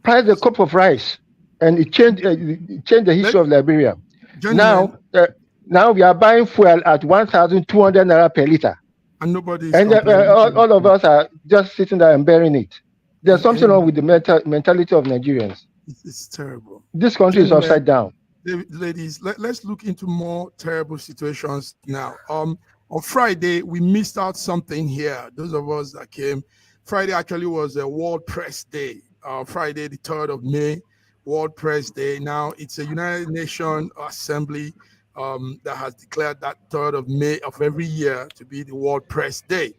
[SPEAKER 2] Price a cup of rice, and it changed the history of Liberia. Now we are buying fuel at 1,200 naira per liter,
[SPEAKER 1] and nobody.
[SPEAKER 2] And all of us are just sitting there and bearing it. There's something wrong with the mentality of Nigerians.
[SPEAKER 1] It's terrible.
[SPEAKER 2] This country is upside down.
[SPEAKER 1] Ladies, let's look into more terrible situations now. On Friday, we missed out something here. Those of us that came, Friday actually was a World Press Day. Friday, the 3rd of May, World Press Day. Now, it's a United Nations Assembly that has declared that 3rd of May of every year to be the World Press Day.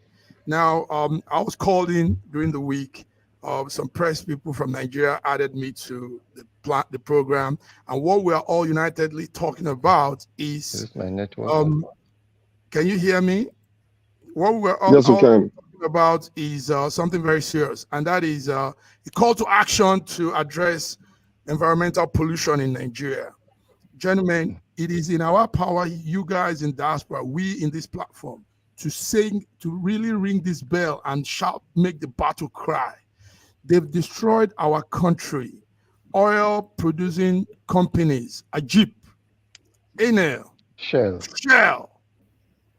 [SPEAKER 1] Now, I was called in during the week. Some press people from Nigeria added me to the program, and what we are all unitedly talking about is
[SPEAKER 2] my network.
[SPEAKER 1] Can you hear me? What we're all,
[SPEAKER 4] yes, we can.
[SPEAKER 1] Talking about is something very serious, and that is a call to action to address environmental pollution in Nigeria. Gentlemen, it is in our power, you guys in diaspora, we in this platform, to really ring this bell and shout, make the battle cry. They've destroyed our country. Oil producing companies, Ajip, Enel, Shell,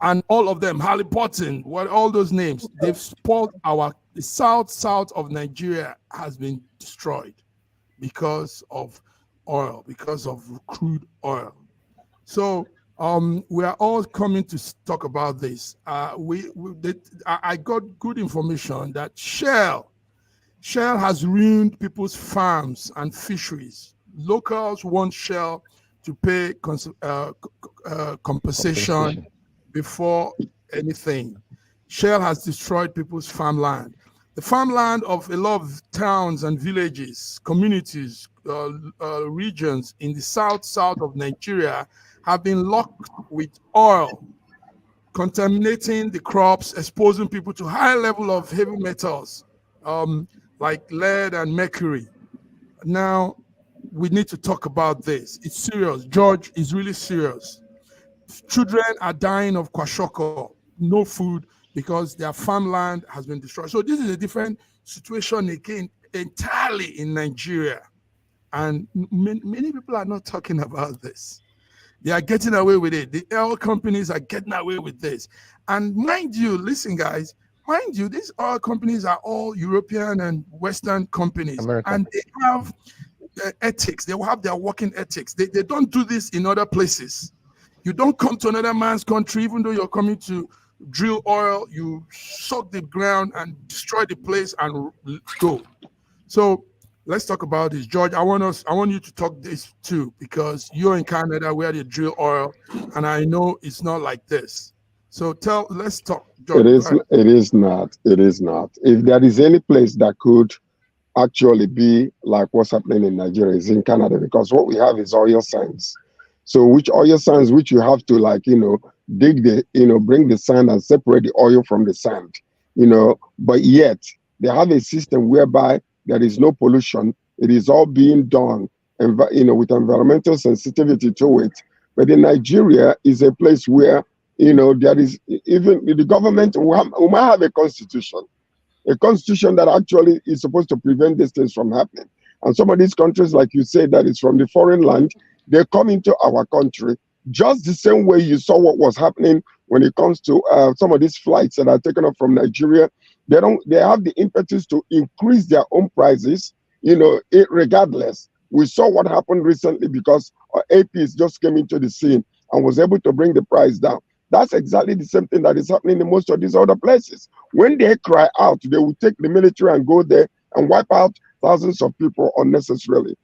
[SPEAKER 1] and all of them, Halliburton, all those names, they've spoiled the south of Nigeria has been destroyed because of oil, because of crude oil. So we are all coming to talk about this. I got good information that Shell has ruined people's farms and fisheries. Locals want Shell to pay compensation before anything. Shell has destroyed people's farmland. The farmland of a lot of towns and villages, communities, regions in the south of Nigeria have been locked with oil, contaminating the crops, exposing people to high level of heavy metals like lead and mercury. Now, we need to talk about this. It's serious. George is really serious. Children are dying of kwashiorkor, no food, because their farmland has been destroyed. So this is a different situation again, entirely in Nigeria. And many people are not talking about this. They are getting away with it. The oil companies are getting away with this. And mind you, listen, guys, mind you, these oil companies are all European and Western companies. American. And they have ethics. They will have their working ethics. They don't do this in other places. You don't come to another man's country, even though you're coming to drill oil, you suck the ground and destroy the place and go. So let's talk about this. George, I want you to talk this too, because you're in Canada where they drill oil, and I know it's not like this. So let's talk. George,
[SPEAKER 4] it is not. If there is any place that could actually be like what's happening in Nigeria, is in Canada, because what we have is oil sands. So which oil sands, which you have to dig bring the sand and separate the oil from the sand, but yet they have a system whereby there is no pollution. It is all being done, with environmental sensitivity to it. But in Nigeria is a place where, there is, even the government, we might have a constitution that actually is supposed to prevent these things from happening. And some of these countries, like you said, that is from the foreign land, they come into our country just the same way you saw what was happening when it comes to some of these flights that are taken up from Nigeria. They have the impetus to increase their own prices, regardless. We saw what happened recently because APs just came into the scene and was able to bring the price down. That's exactly the same thing that is happening in most of these other places. When they cry out, they will take the military and go there and wipe out thousands of people unnecessarily.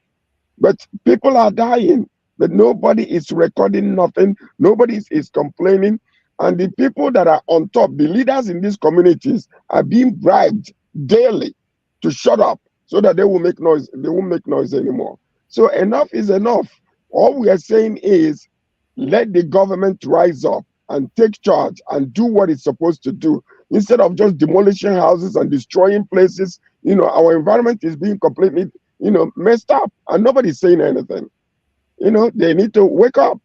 [SPEAKER 4] But people are dying, but nobody is recording nothing. Nobody is complaining. And the people that are on top, the leaders in these communities, are being bribed daily to shut up so that they will make noise. They won't make noise anymore. So enough is enough. All we are saying is let the government rise up and take charge and do what it's supposed to do. Instead of just demolishing houses and destroying places, our environment is being completely, messed up, and nobody's saying anything. They need to wake up.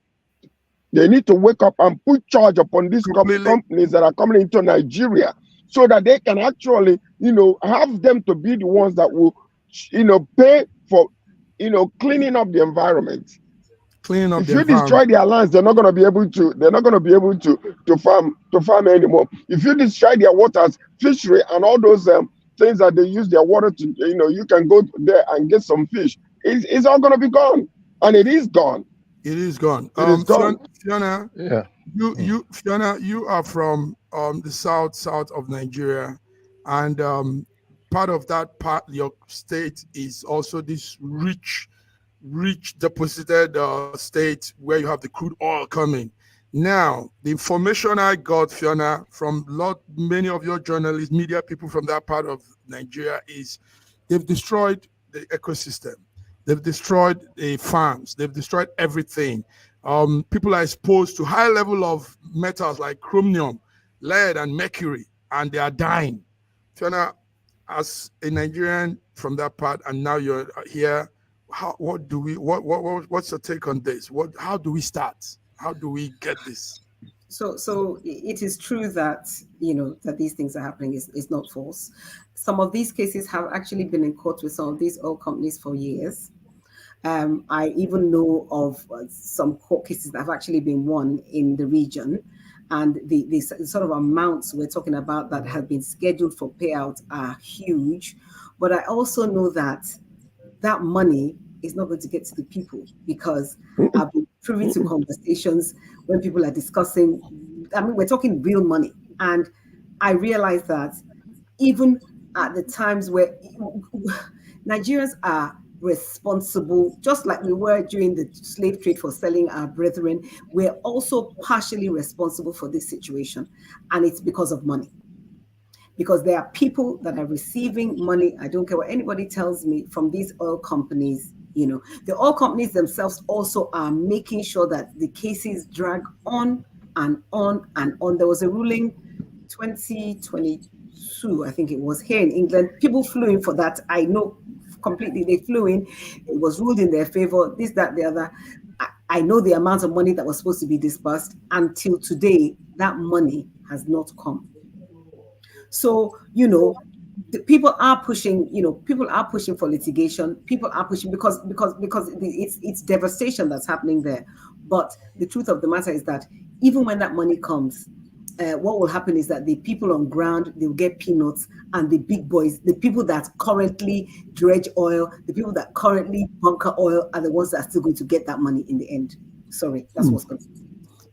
[SPEAKER 4] They need to wake up and put charge upon these companies that are coming into Nigeria, so that they can actually, have them to be the ones that will, pay for, cleaning up the environment. If you destroy their lands, they're not going to be able to. They're not going to be able to farm anymore. If you destroy their waters, fishery, and all those things that they use their water to, you can go there and get some fish. It's all going to be gone, and it is gone.
[SPEAKER 1] It is gone.
[SPEAKER 4] It is gone.
[SPEAKER 1] Fiona, Fiona, you are from the south of Nigeria, and part of that part, your state is also this rich deposited state where you have the crude oil coming. Now, the information I got, Fiona, from many of your journalists, media people from that part of Nigeria, is they've destroyed the ecosystem. They've destroyed the farms. They've destroyed everything. People are exposed to high level of metals like chromium, lead, and mercury, and they are dying. Fiona, as a Nigerian from that part, and now you're here, what's your take on this? How do we start? How do we get this?
[SPEAKER 3] So it is true that that these things are happening is not false. Some of these cases have actually been in court with some of these oil companies for years. I even know of some court cases that have actually been won in the region, and the sort of amounts we're talking about that have been scheduled for payout are huge. But I also know that that money is not going to get to the people, because I've been privy to conversations when people are discussing, I mean, we're talking real money. And I realize that even at the times where Nigerians are responsible, just like we were during the slave trade for selling our brethren, we're also partially responsible for this situation. And it's because of money. Because there are people that are receiving money, I don't care what anybody tells me, from these oil companies. The oil companies themselves also are making sure that the cases drag on and on and on. There was a ruling 2022, I think it was, here in England. People flew in for that. I know completely, they flew in. It was ruled in their favor, this, that, the other. I know the amount of money that was supposed to be disbursed. Until today, that money has not come. So, people are pushing, people are pushing for litigation. People are pushing because it's devastation that's happening there. But the truth of the matter is that even when that money comes, what will happen is that the people on ground, they'll get peanuts, and the big boys, the people that currently dredge oil, the people that currently bunker oil, are the ones that are still going to get that money in the end. Sorry, that's what's going to happen.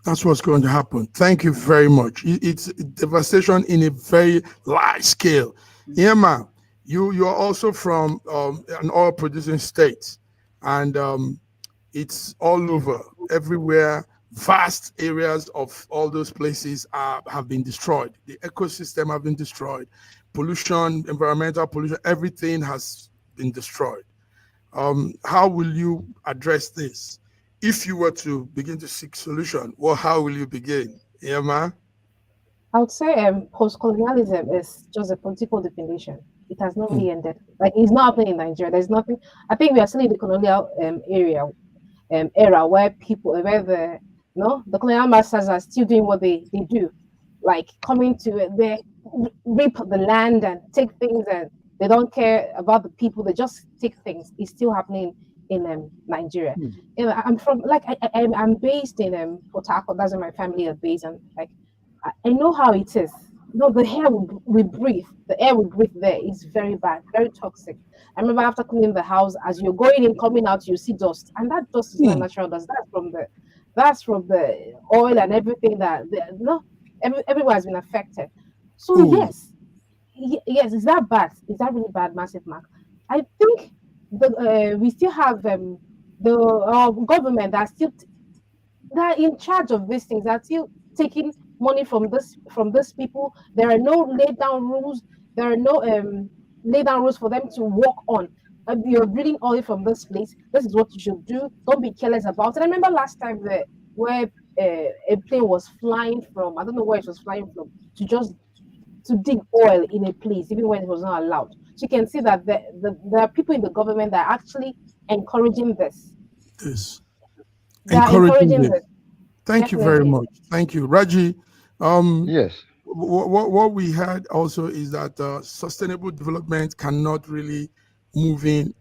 [SPEAKER 1] That's what's going to happen. Thank you very much. It's devastation in a very large scale. Irma, you are also from an oil producing state, and it's all over, everywhere. Vast areas of all those places have been destroyed. The ecosystem have been destroyed. Pollution, environmental pollution, everything has been destroyed. How will you address this? If you were to begin to seek solution, well, how will you begin? Irma?
[SPEAKER 5] I would say post-colonialism is just a political definition. It has not really ended. Like, it's not happening in Nigeria. There's nothing. I think we are still in the colonial era where the colonial masters are still doing what they do, like coming to they rip the land and take things, and they don't care about the people. They just take things. It's still happening in Nigeria. I'm from I'm based in Port Harcourt. That's where my family are based, and I know how it is. The air we breathe, there is very bad, very toxic. I remember after cleaning the house, as you're going in, coming out, you see dust, and that dust is not natural dust. That's from the oil and everything everyone has been affected. So yes, is that bad? Is that really bad, Massive Mark? I think we still have the government that are in charge of these things, are still taking money from these people. There are no laid down rules. There are no laid down rules for them to work on. You're breeding oil from this place. This is what you should do. Don't be careless about it. I remember last time where a plane was flying from, I don't know where it was flying from, to dig oil in a place, even when it was not allowed. So you can see that there are people in the government that are actually encouraging this. They are encouraging this.
[SPEAKER 1] Thank you very much. Thank you, Raji.
[SPEAKER 2] Yes.
[SPEAKER 1] What we had also is that sustainable development cannot really move in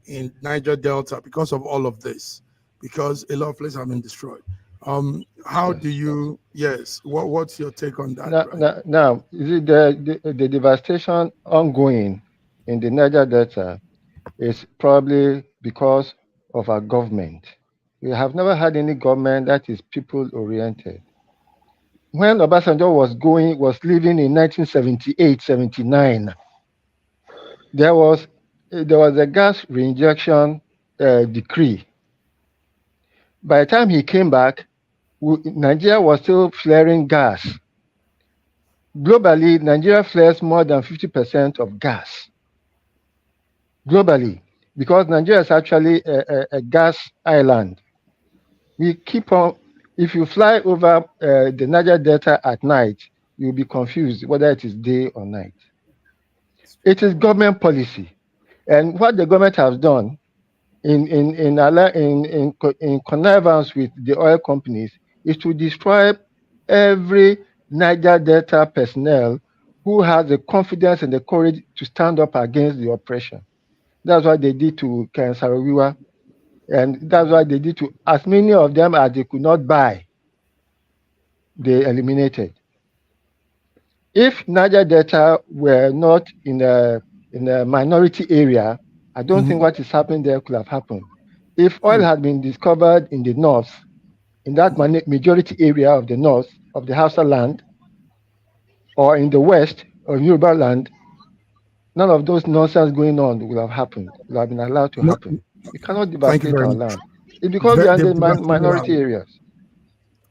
[SPEAKER 1] Niger Delta because of all of this, because a lot of places have been destroyed. How do you? Yes. What's your take on that?
[SPEAKER 2] Now, is it the devastation ongoing in the Niger Delta is probably because of our government. We have never had any government that is people-oriented. When Obasanjo was living in 1978, 79, there was a gas reinjection decree. By the time he came back, Nigeria was still flaring gas. Globally, Nigeria flares more than 50% of gas. Globally, because Nigeria is actually a gas island. We keep on, if you fly over the Niger Delta at night, you'll be confused whether it is day or night. It is government policy. And what the government has done in connivance with the oil companies is to destroy every Niger Delta personnel who has the confidence and the courage to stand up against the oppression. That's what they did to Ken Saro-Wiwa, and that's what they did to as many of them as they could not buy. They eliminated. If Niger Delta were not in a minority area, I don't think what is happening there could have happened. If oil had been discovered in the north, in that majority area of the north of the Hausa land, or in the west of Yoruba land, none of those nonsense going on would have happened, would have been allowed to happen. We cannot
[SPEAKER 1] Thank you
[SPEAKER 2] devastate
[SPEAKER 1] very
[SPEAKER 2] our
[SPEAKER 1] much.
[SPEAKER 2] land. It's because we are in the minority areas.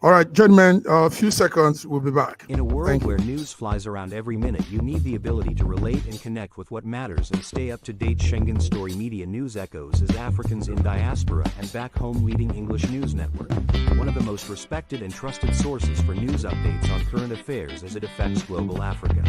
[SPEAKER 1] All right, gentlemen, a few seconds, we'll be back.
[SPEAKER 7] In a world where news flies around every minute, you need the ability to relate and connect with what matters and stay up to date. Schengen Story Media News Echoes is Africans in diaspora and back home leading English news network. One of the most respected and trusted sources for news updates on current affairs as it affects global Africa.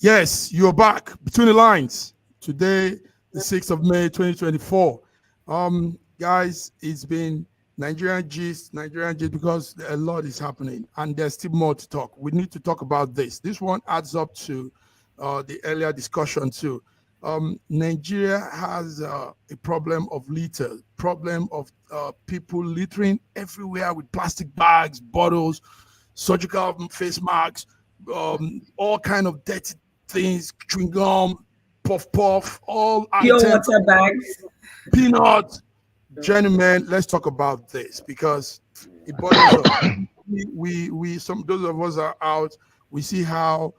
[SPEAKER 1] Yes, you're back. Between the lines. Today, the 6th of May, 2024. Guys, it's been Nigerian gist, because a lot is happening and there's still more to talk. We need to talk about this. This one adds up to the earlier discussion too. Nigeria has a problem of litter, problem of people littering everywhere with plastic bags, bottles, surgical face masks, all kind of dirty things, chewing gum, puff, all
[SPEAKER 3] pure
[SPEAKER 1] items,
[SPEAKER 3] water bags,
[SPEAKER 1] peanuts. Gentlemen, let's talk about this because it bothers us. We some those of us are out. We see how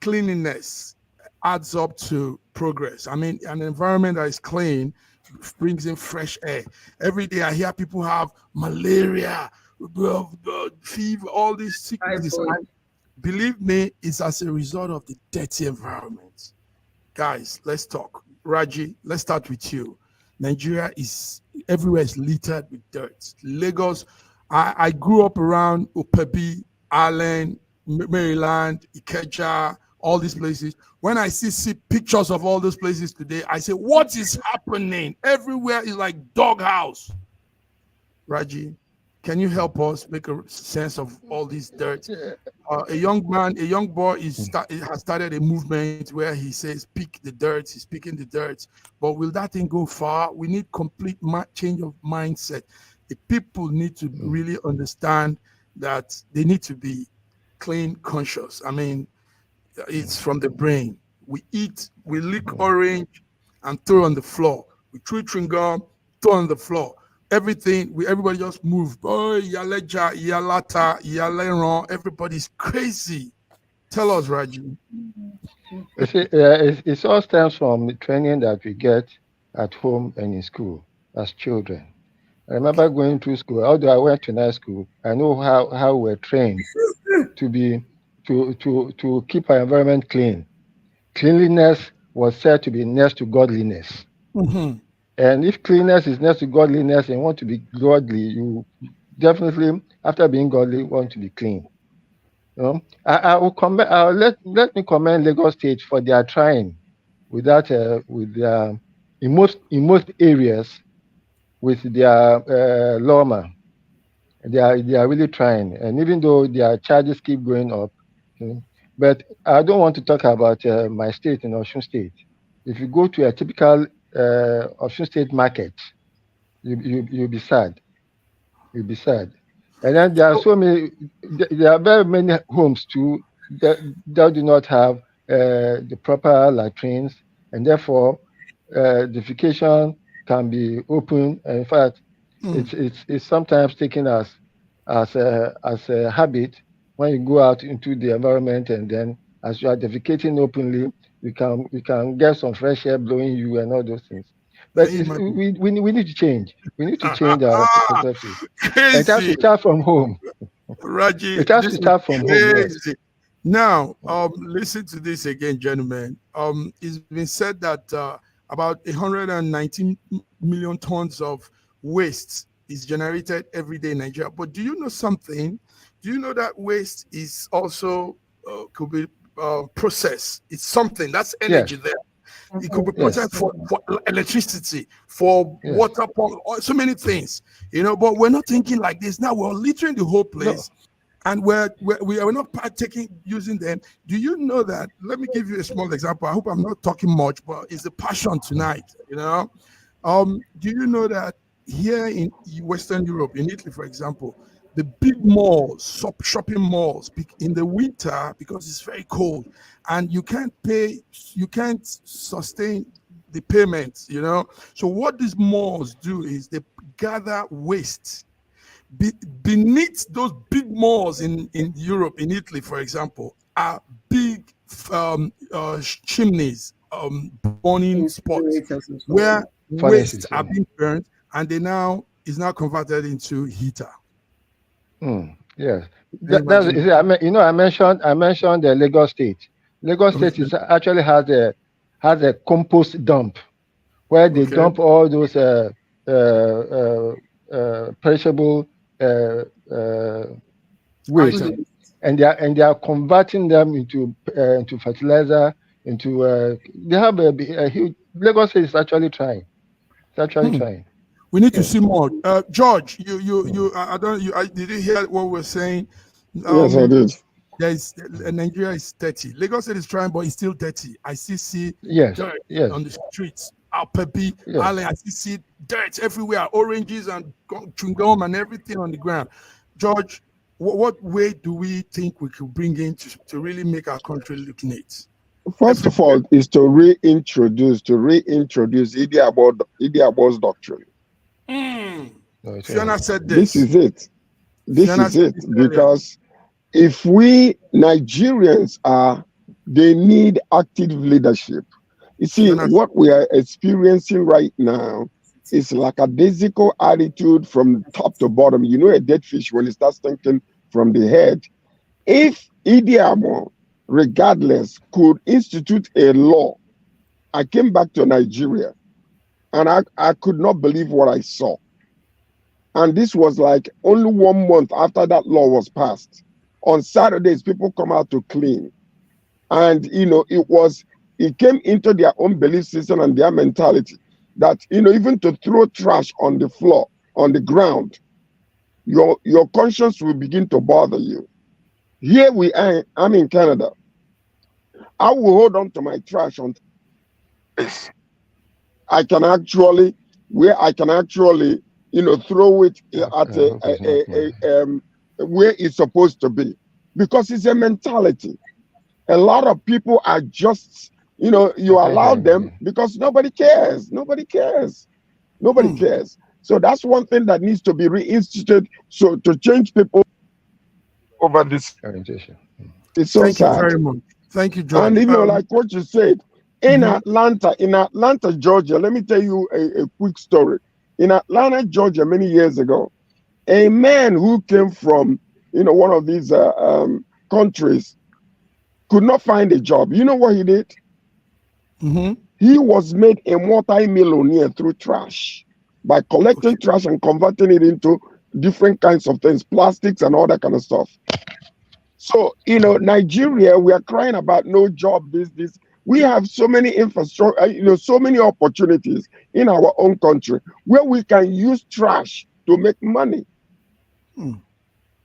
[SPEAKER 1] cleanliness adds up to progress. I mean, an environment that is clean brings in fresh air. Every day I hear people have malaria, fever, all these sicknesses. Believe me, it's as a result of the dirty environment. Guys, let's talk. Raji, let's start with you. Nigeria is everywhere is littered with dirt. Lagos, I grew up around Opebi, Allen, Maryland, Ikeja, all these places. When I see pictures of all those places today, I say, what is happening? Everywhere is like doghouse. Raji, can you help us make a sense of all this dirt? A young boy has started a movement where he says, pick the dirt, he's picking the dirt. But will that thing go far? We need complete change of mindset. The people need to really understand that they need to be clean conscious. I mean, it's from the brain. We eat, we lick orange and throw on the floor. We chew chewing gum, throw on the floor. Everybody just move. Oh, Yaleja, Yalata, Yaleron. Everybody's crazy. Tell us, Raji.
[SPEAKER 2] It all stems from the training that we get at home and in school as children. I remember going to school. Although I went to night school, I know how we're trained to keep our environment clean. Cleanliness was said to be next to godliness.
[SPEAKER 1] Mm-hmm.
[SPEAKER 2] And if cleanliness is next to godliness and want to be godly, you definitely, after being godly, want to be clean. You know, I will comment. Let me commend Lagos State for their trying with that. In most areas, with their lawma, they are really trying. And even though their charges keep going up, but I don't want to talk about my state in Osun State. If you go to a typical Osun State market, you'll be sad. You'll be sad. And then there are there are very many homes too that do not have the proper latrines, and therefore defecation can be open. And in fact, it's sometimes taken as a habit when you go out into the environment, and then as you are defecating openly, you can get some fresh air blowing you and all those things. But we need to change. We need to change our perspective. It has to start from home.
[SPEAKER 1] Raji,
[SPEAKER 2] it has to start from home. Yes.
[SPEAKER 1] Now, listen to this again, gentlemen. It's been said that about 119 million tons of waste is generated every day in Nigeria. But do you know something? Do you know that waste is also could be process. It's something that's energy there. It could be processed for electricity, for water pump, so many things, but we're not thinking like this. Now we're littering the whole place. And we are not partaking using them. Do you know that? Let me give you a small example. I hope I'm not talking much, but it's a passion tonight. Do you know that here in Western Europe, in Italy, for example, the big malls, shopping malls, in the winter, because it's very cold, and you can't sustain the payments, So what these malls do is they gather waste. Beneath those big malls in Europe, in Italy, for example, are big chimneys, burning spots where waste are being burned, and is now converted into heater.
[SPEAKER 2] Yes, I mentioned the Lagos State. Lagos State is actually has a compost dump where they dump all those perishable waste, and they are converting them into fertilizer. They have a huge. Lagos State is actually trying. It's actually trying.
[SPEAKER 1] We need to see more. George, did you hear what we're saying?
[SPEAKER 4] Yes, I did.
[SPEAKER 1] Nigeria is dirty. Lagos State is trying, but it's still dirty. I see dirt on the streets. Alpebi, I see dirt everywhere, oranges and chewing gum and everything on the ground. George, what way do we think we could bring in to really make our country look neat?
[SPEAKER 4] First of all, is to reintroduce Idi Abo's doctrine.
[SPEAKER 1] Fiona said this.
[SPEAKER 4] This is it. Because if we Nigerians they need active leadership. You see, what we are experiencing right now is like a daisical attitude from top to bottom. A dead fish when it starts thinking from the head. If Idi Abo, regardless, could institute a law, I came back to Nigeria and I could not believe what I saw. And this was like only 1 month after that law was passed. On Saturdays, people come out to clean. And, it came into their own belief system and their mentality that, even to throw trash on the floor, on the ground, your conscience will begin to bother you. Here I'm in Canada. I will hold on to my trash on this. I can actually throw it at where it's supposed to be, because it's a mentality. A lot of people are just, you allow them because nobody cares. So that's one thing that needs to be reinstituted. So to change people over this
[SPEAKER 2] orientation.
[SPEAKER 4] It's so
[SPEAKER 1] Thank
[SPEAKER 4] sad.
[SPEAKER 1] you very much. Thank you, George.
[SPEAKER 4] And like what you said, in Atlanta, Georgia, let me tell you a quick story. In Atlanta, Georgia, many years ago, a man who came from one of these countries could not find a job. You know what he did? He was made a multi-millionaire through trash by collecting trash and converting it into different kinds of things, plastics and all that kind of stuff. So, Nigeria, we are crying about no job, this. We have so many infrastructure, so many opportunities in our own country where we can use trash to make money.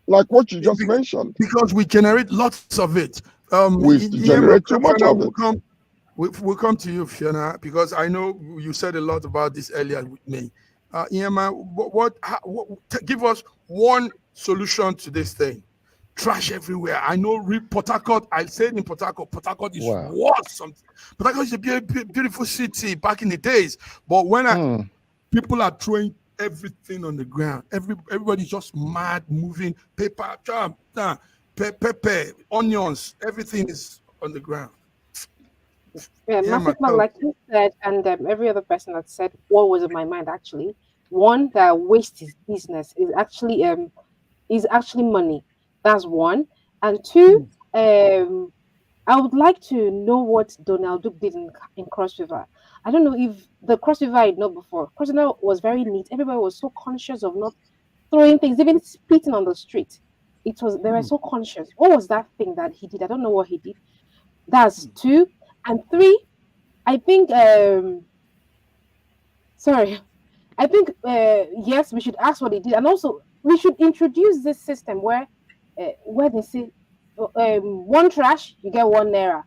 [SPEAKER 4] Like what you just mentioned.
[SPEAKER 1] Because we generate lots of it.
[SPEAKER 4] We generate too much of it.
[SPEAKER 1] We'll come to you, Fiona, because I know you said a lot about this earlier with me. Iema, give us one solution to this thing. Trash everywhere. I know Port Harcourt, I said in Port Harcourt is worse. Port Harcourt is a beautiful city back in the days. But when people are throwing everything on the ground, everybody's just mad, moving, paper, pepper, onions, everything is on the ground.
[SPEAKER 5] Massive man, like you said, and every other person that said what was in my mind actually. One, that waste is business is actually money. That's one. And two, I would like to know what Donald Duke did in Cross River. I don't know if the Cross River I know before. Cross River was very neat. Everybody was so conscious of not throwing things, even spitting on the street. They were so conscious. What was that thing that he did? I don't know what he did. That's 2. And 3, I think I think yes, we should ask what they did, and also we should introduce this system where they say 1 trash you get 1 naira,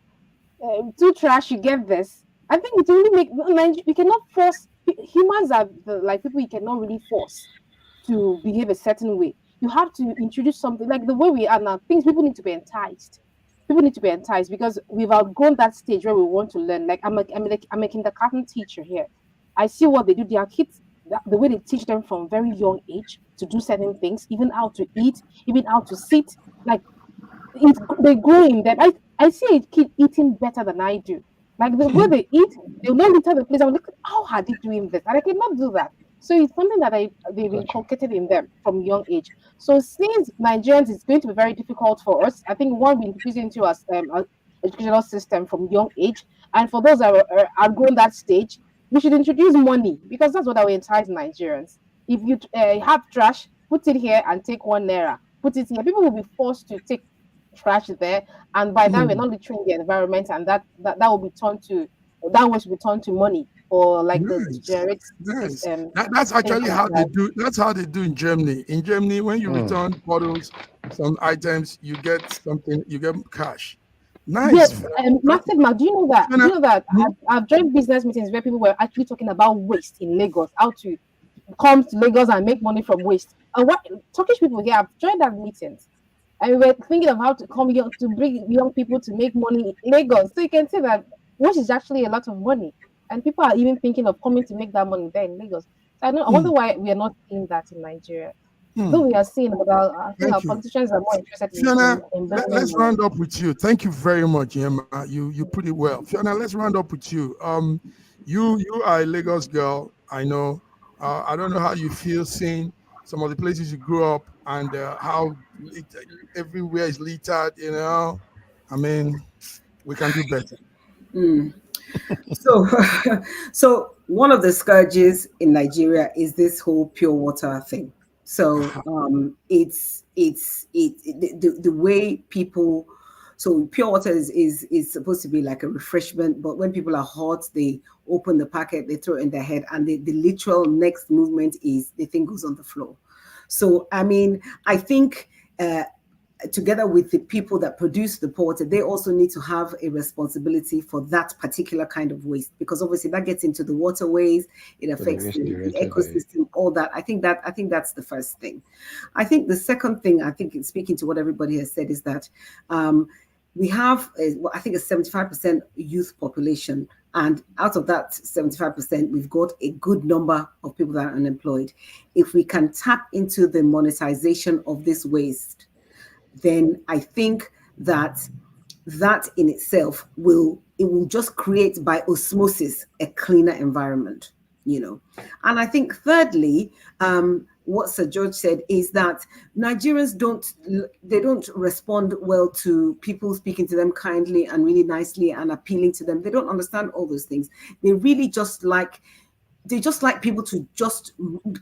[SPEAKER 5] 2 trash you get this. I think it really we cannot force humans are like people you cannot really force to behave a certain way. You have to introduce something like the way we are now. Things people need to be enticed. People need to be enticed because we've outgrown that stage where we want to learn. Like I'm a kindergarten teacher here. I see what they do. Their kids, the way they teach them from very young age to do certain things, even how to eat, even how to sit. Like they grow in them. I see a kid eating better than I do. Like the way they eat, they'll not litter the place. I'm like, how are they doing this? And I cannot do that. So it's something that they've inculcated in them from young age. So since Nigerians, it's going to be very difficult for us. I think one we introduce into us educational system from young age, and for those that are grown that stage, we should introduce money because that's what will entice Nigerians. If you have trash, put it here and take 1 naira. Put it here. People will be forced to take trash there, and by that we're not littering the environment, and that will be turned to money for like the generic.
[SPEAKER 1] That's actually how they do. That's how they do in Germany. In Germany, when you return bottles, some items, you get something. You get cash. Nice.
[SPEAKER 5] Yes, Master Mark, do you know that? I've joined business meetings where people were actually talking about waste in Lagos, how to come to Lagos and make money from waste. And what Turkish people here have joined that meetings. And we were thinking of how to to bring young people to make money in Lagos. So you can see that waste is actually a lot of money. And people are even thinking of coming to make that money there in Lagos. So I wonder why we are not seeing that in Nigeria. Though we are seeing, but I think our politicians are more interested in
[SPEAKER 1] let's round up with you. Thank you very much, Emma. You put it well. Fiona, let's round up with you. You are a Lagos girl, I know. I don't know how you feel seeing some of the places you grew up and how everywhere is littered, you know. I mean, we can do better.
[SPEAKER 3] So one of the scourges in Nigeria is this whole pure water thing. So it's the way people. So pure water is supposed to be like a refreshment, but when people are hot, they open the packet, they throw it in their head, and the literal next movement is the thing goes on the floor. So I mean, I think together with the people that produce the water, they also need to have a responsibility for that particular kind of waste, because obviously that gets into the waterways, it affects the ecosystem, all that. I think that's the first thing. I think the second thing, I think speaking to what everybody has said, is that we have, I think, a 75% youth population. And out of that 75%, we've got a good number of people that are unemployed. If we can tap into the monetization of this waste, then I think that in itself will just create by osmosis a cleaner environment, you know. And I think thirdly, what Sir George said is that Nigerians don't respond well to people speaking to them kindly and really nicely and appealing to them. They don't understand all those things. They just like people to just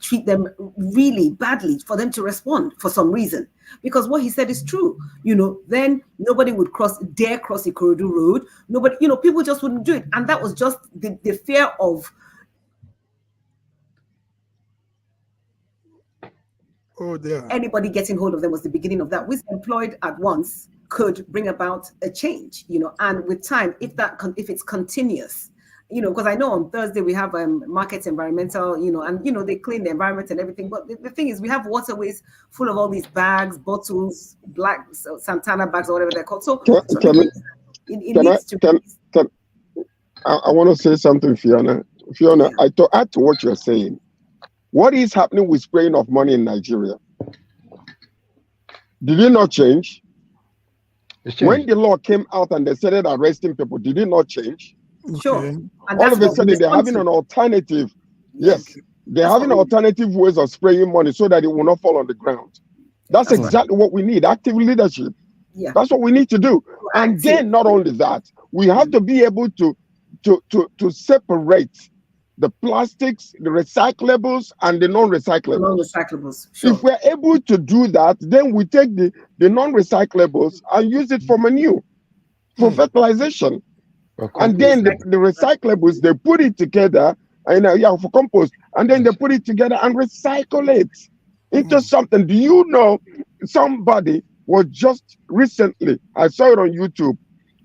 [SPEAKER 3] treat them really badly for them to respond for some reason. Because what he said is true. You know, then nobody would dare cross the Ikorodu Road. Nobody, you know, people just wouldn't do it. And that was just the fear of anybody getting hold of them was the beginning of that. With employed at once could bring about a change, you know, and with time, if it's continuous, you know, because I know on Thursday we have market environmental, you know, and, you know, they clean the environment and everything. But the thing is, we have waterways full of all these bags, bottles, black Santana bags, or whatever they're called. So
[SPEAKER 4] I want to say something, Fiona. Fiona, yeah. To add to what you're saying, what is happening with spraying of money in Nigeria? Did it not change? When the law came out and they started arresting people, did it not change?
[SPEAKER 3] Sure.
[SPEAKER 4] And all of a sudden, they're having an alternative. Yes, they're having alternative ways of spraying money so that it will not fall on the ground. That's exactly what we need. Active leadership. Yeah. That's what we need to do. And then, not only that, we have to be able to separate the plastics, the recyclables, and the non-recyclables.
[SPEAKER 3] Non-recyclables. Sure.
[SPEAKER 4] If we're able to do that, then we take the non-recyclables and use it for manure. for fertilization.
[SPEAKER 2] Okay.
[SPEAKER 4] And then the recyclables, they put it together, and for compost, and then they put it together and recycle it into something. Do you know somebody was just recently, I saw it on YouTube,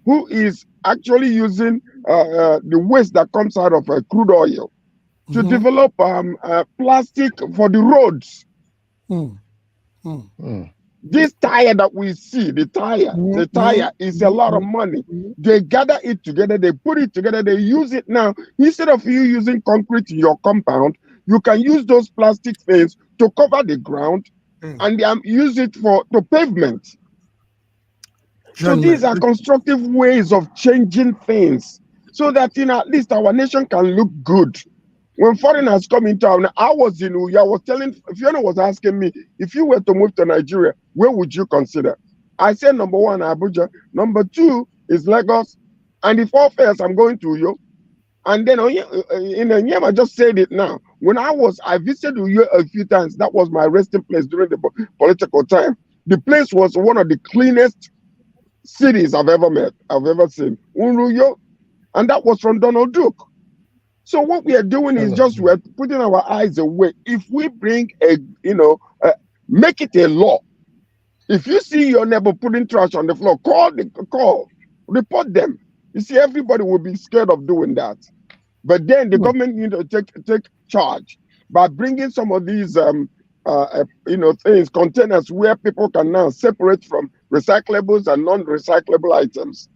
[SPEAKER 4] who is actually using the waste that comes out of crude oil to develop plastic for the roads. This tire that we see, the tire is a lot of money. They gather it together, they put it together, they use it now. Instead of you using concrete in your compound, you can use those plastic things to cover the ground and use it to pavement. So these are constructive ways of changing things so that at least our nation can look good. When foreigners come into town, I was in Uya, I was telling, Fiona was asking me, if you were to move to Nigeria, where would you consider? I said, number one, Abuja. Number two is Lagos. And if all fails, I'm going to Uyo. And then in Nyem, I just said it now. When I visited Uyo a few times, that was my resting place during the political time. The place was one of the cleanest cities I've ever seen. Uyo. And that was from Donald Duke. So what we are doing is just we're putting our eyes away. If we bring make it a law. If you see your neighbor putting trash on the floor, report them. You see, everybody will be scared of doing that. But then the government need to take charge by bringing some of these containers where people can now separate from recyclables and non-recyclable items.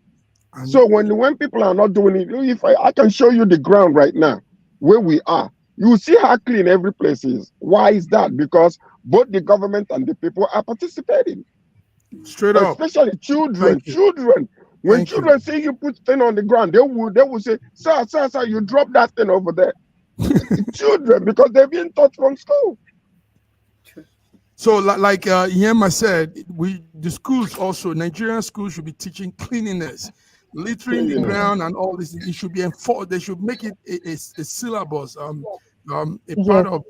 [SPEAKER 4] So when people are not doing it, if I can show you the ground right now where we are, you will see how clean every place is. Why is that? Because both the government and the people are participating.
[SPEAKER 1] Straight up.
[SPEAKER 4] Especially children. When children see you put thing on the ground, they will say, sir, you drop that thing over there. Children, because they're being taught from school.
[SPEAKER 1] So like Yema said, the schools also, Nigerian schools should be teaching cleanliness, littering the ground and all this. It should be enforced. They should make it a syllabus, a part of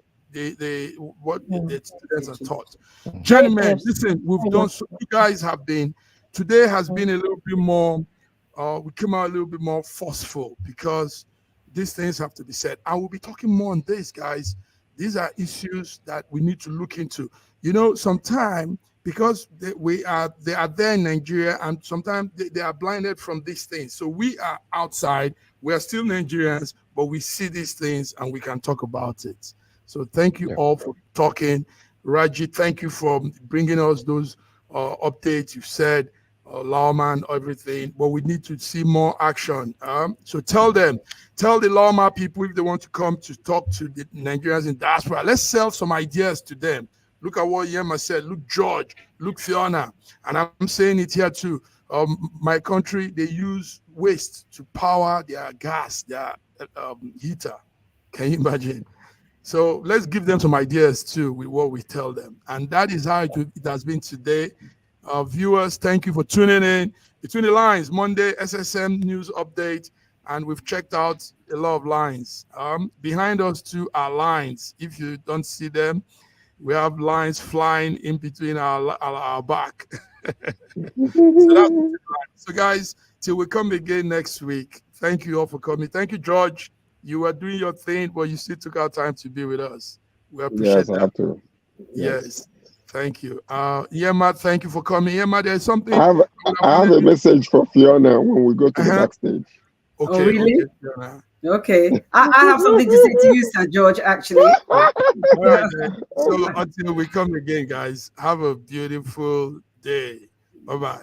[SPEAKER 1] what the students are taught. Gentlemen, listen, we've done so. You guys have been, today has been a little bit more, we came out a little bit more forceful because these things have to be said. I will be talking more on this, guys. These are issues that we need to look into. Sometimes because they are there in Nigeria, and sometimes they are blinded from these things. So we are outside. We are still Nigerians, but we see these things and we can talk about it. So thank you all for talking. Raji, thank you for bringing us those updates. You've said, lawman, everything, but we need to see more action. So tell the lawman people if they want to come to talk to the Nigerians in diaspora. Let's sell some ideas to them. Look at what Yema said. Look, George. Look, Fiona. And I'm saying it here too. My country, they use waste to power their gas, their heater. Can you imagine? So let's give them some ideas too with what we tell them. And that is how it has been today. Viewers, thank you for tuning in. Between the Lines, Monday, SSM News Update. And we've checked out a lot of lines. Behind us too are lines. If you don't see them, we have lines flying in between our back. So guys, till we come again next week, thank you all for coming. Thank you, George. You were doing your thing, but you still took our time to be with us. We appreciate that.
[SPEAKER 4] I have to.
[SPEAKER 1] Yes. Thank you. Yema, thank you for coming. Yema, there's something.
[SPEAKER 4] I have a message for Fiona when we go to the backstage.
[SPEAKER 1] Okay.
[SPEAKER 3] Oh, really?
[SPEAKER 1] Okay, Fiona.
[SPEAKER 3] Okay. I have something to say to you, Sir George, actually.
[SPEAKER 1] All right, then. So until we come again, guys, have a beautiful day. Bye-bye.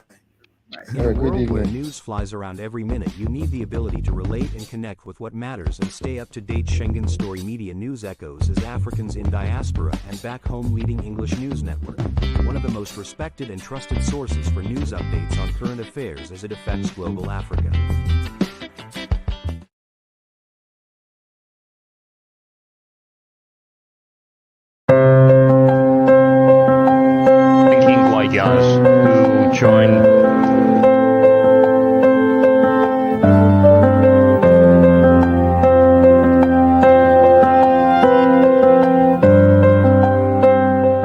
[SPEAKER 7] In a world where news flies around every minute, you need the ability to relate and connect with what matters and stay up to date. Schengen Story Media News Echoes is Africans in diaspora and back home leading English news network. One of the most respected and trusted sources for news updates on current affairs as it affects global Africa.
[SPEAKER 8] Guys who joined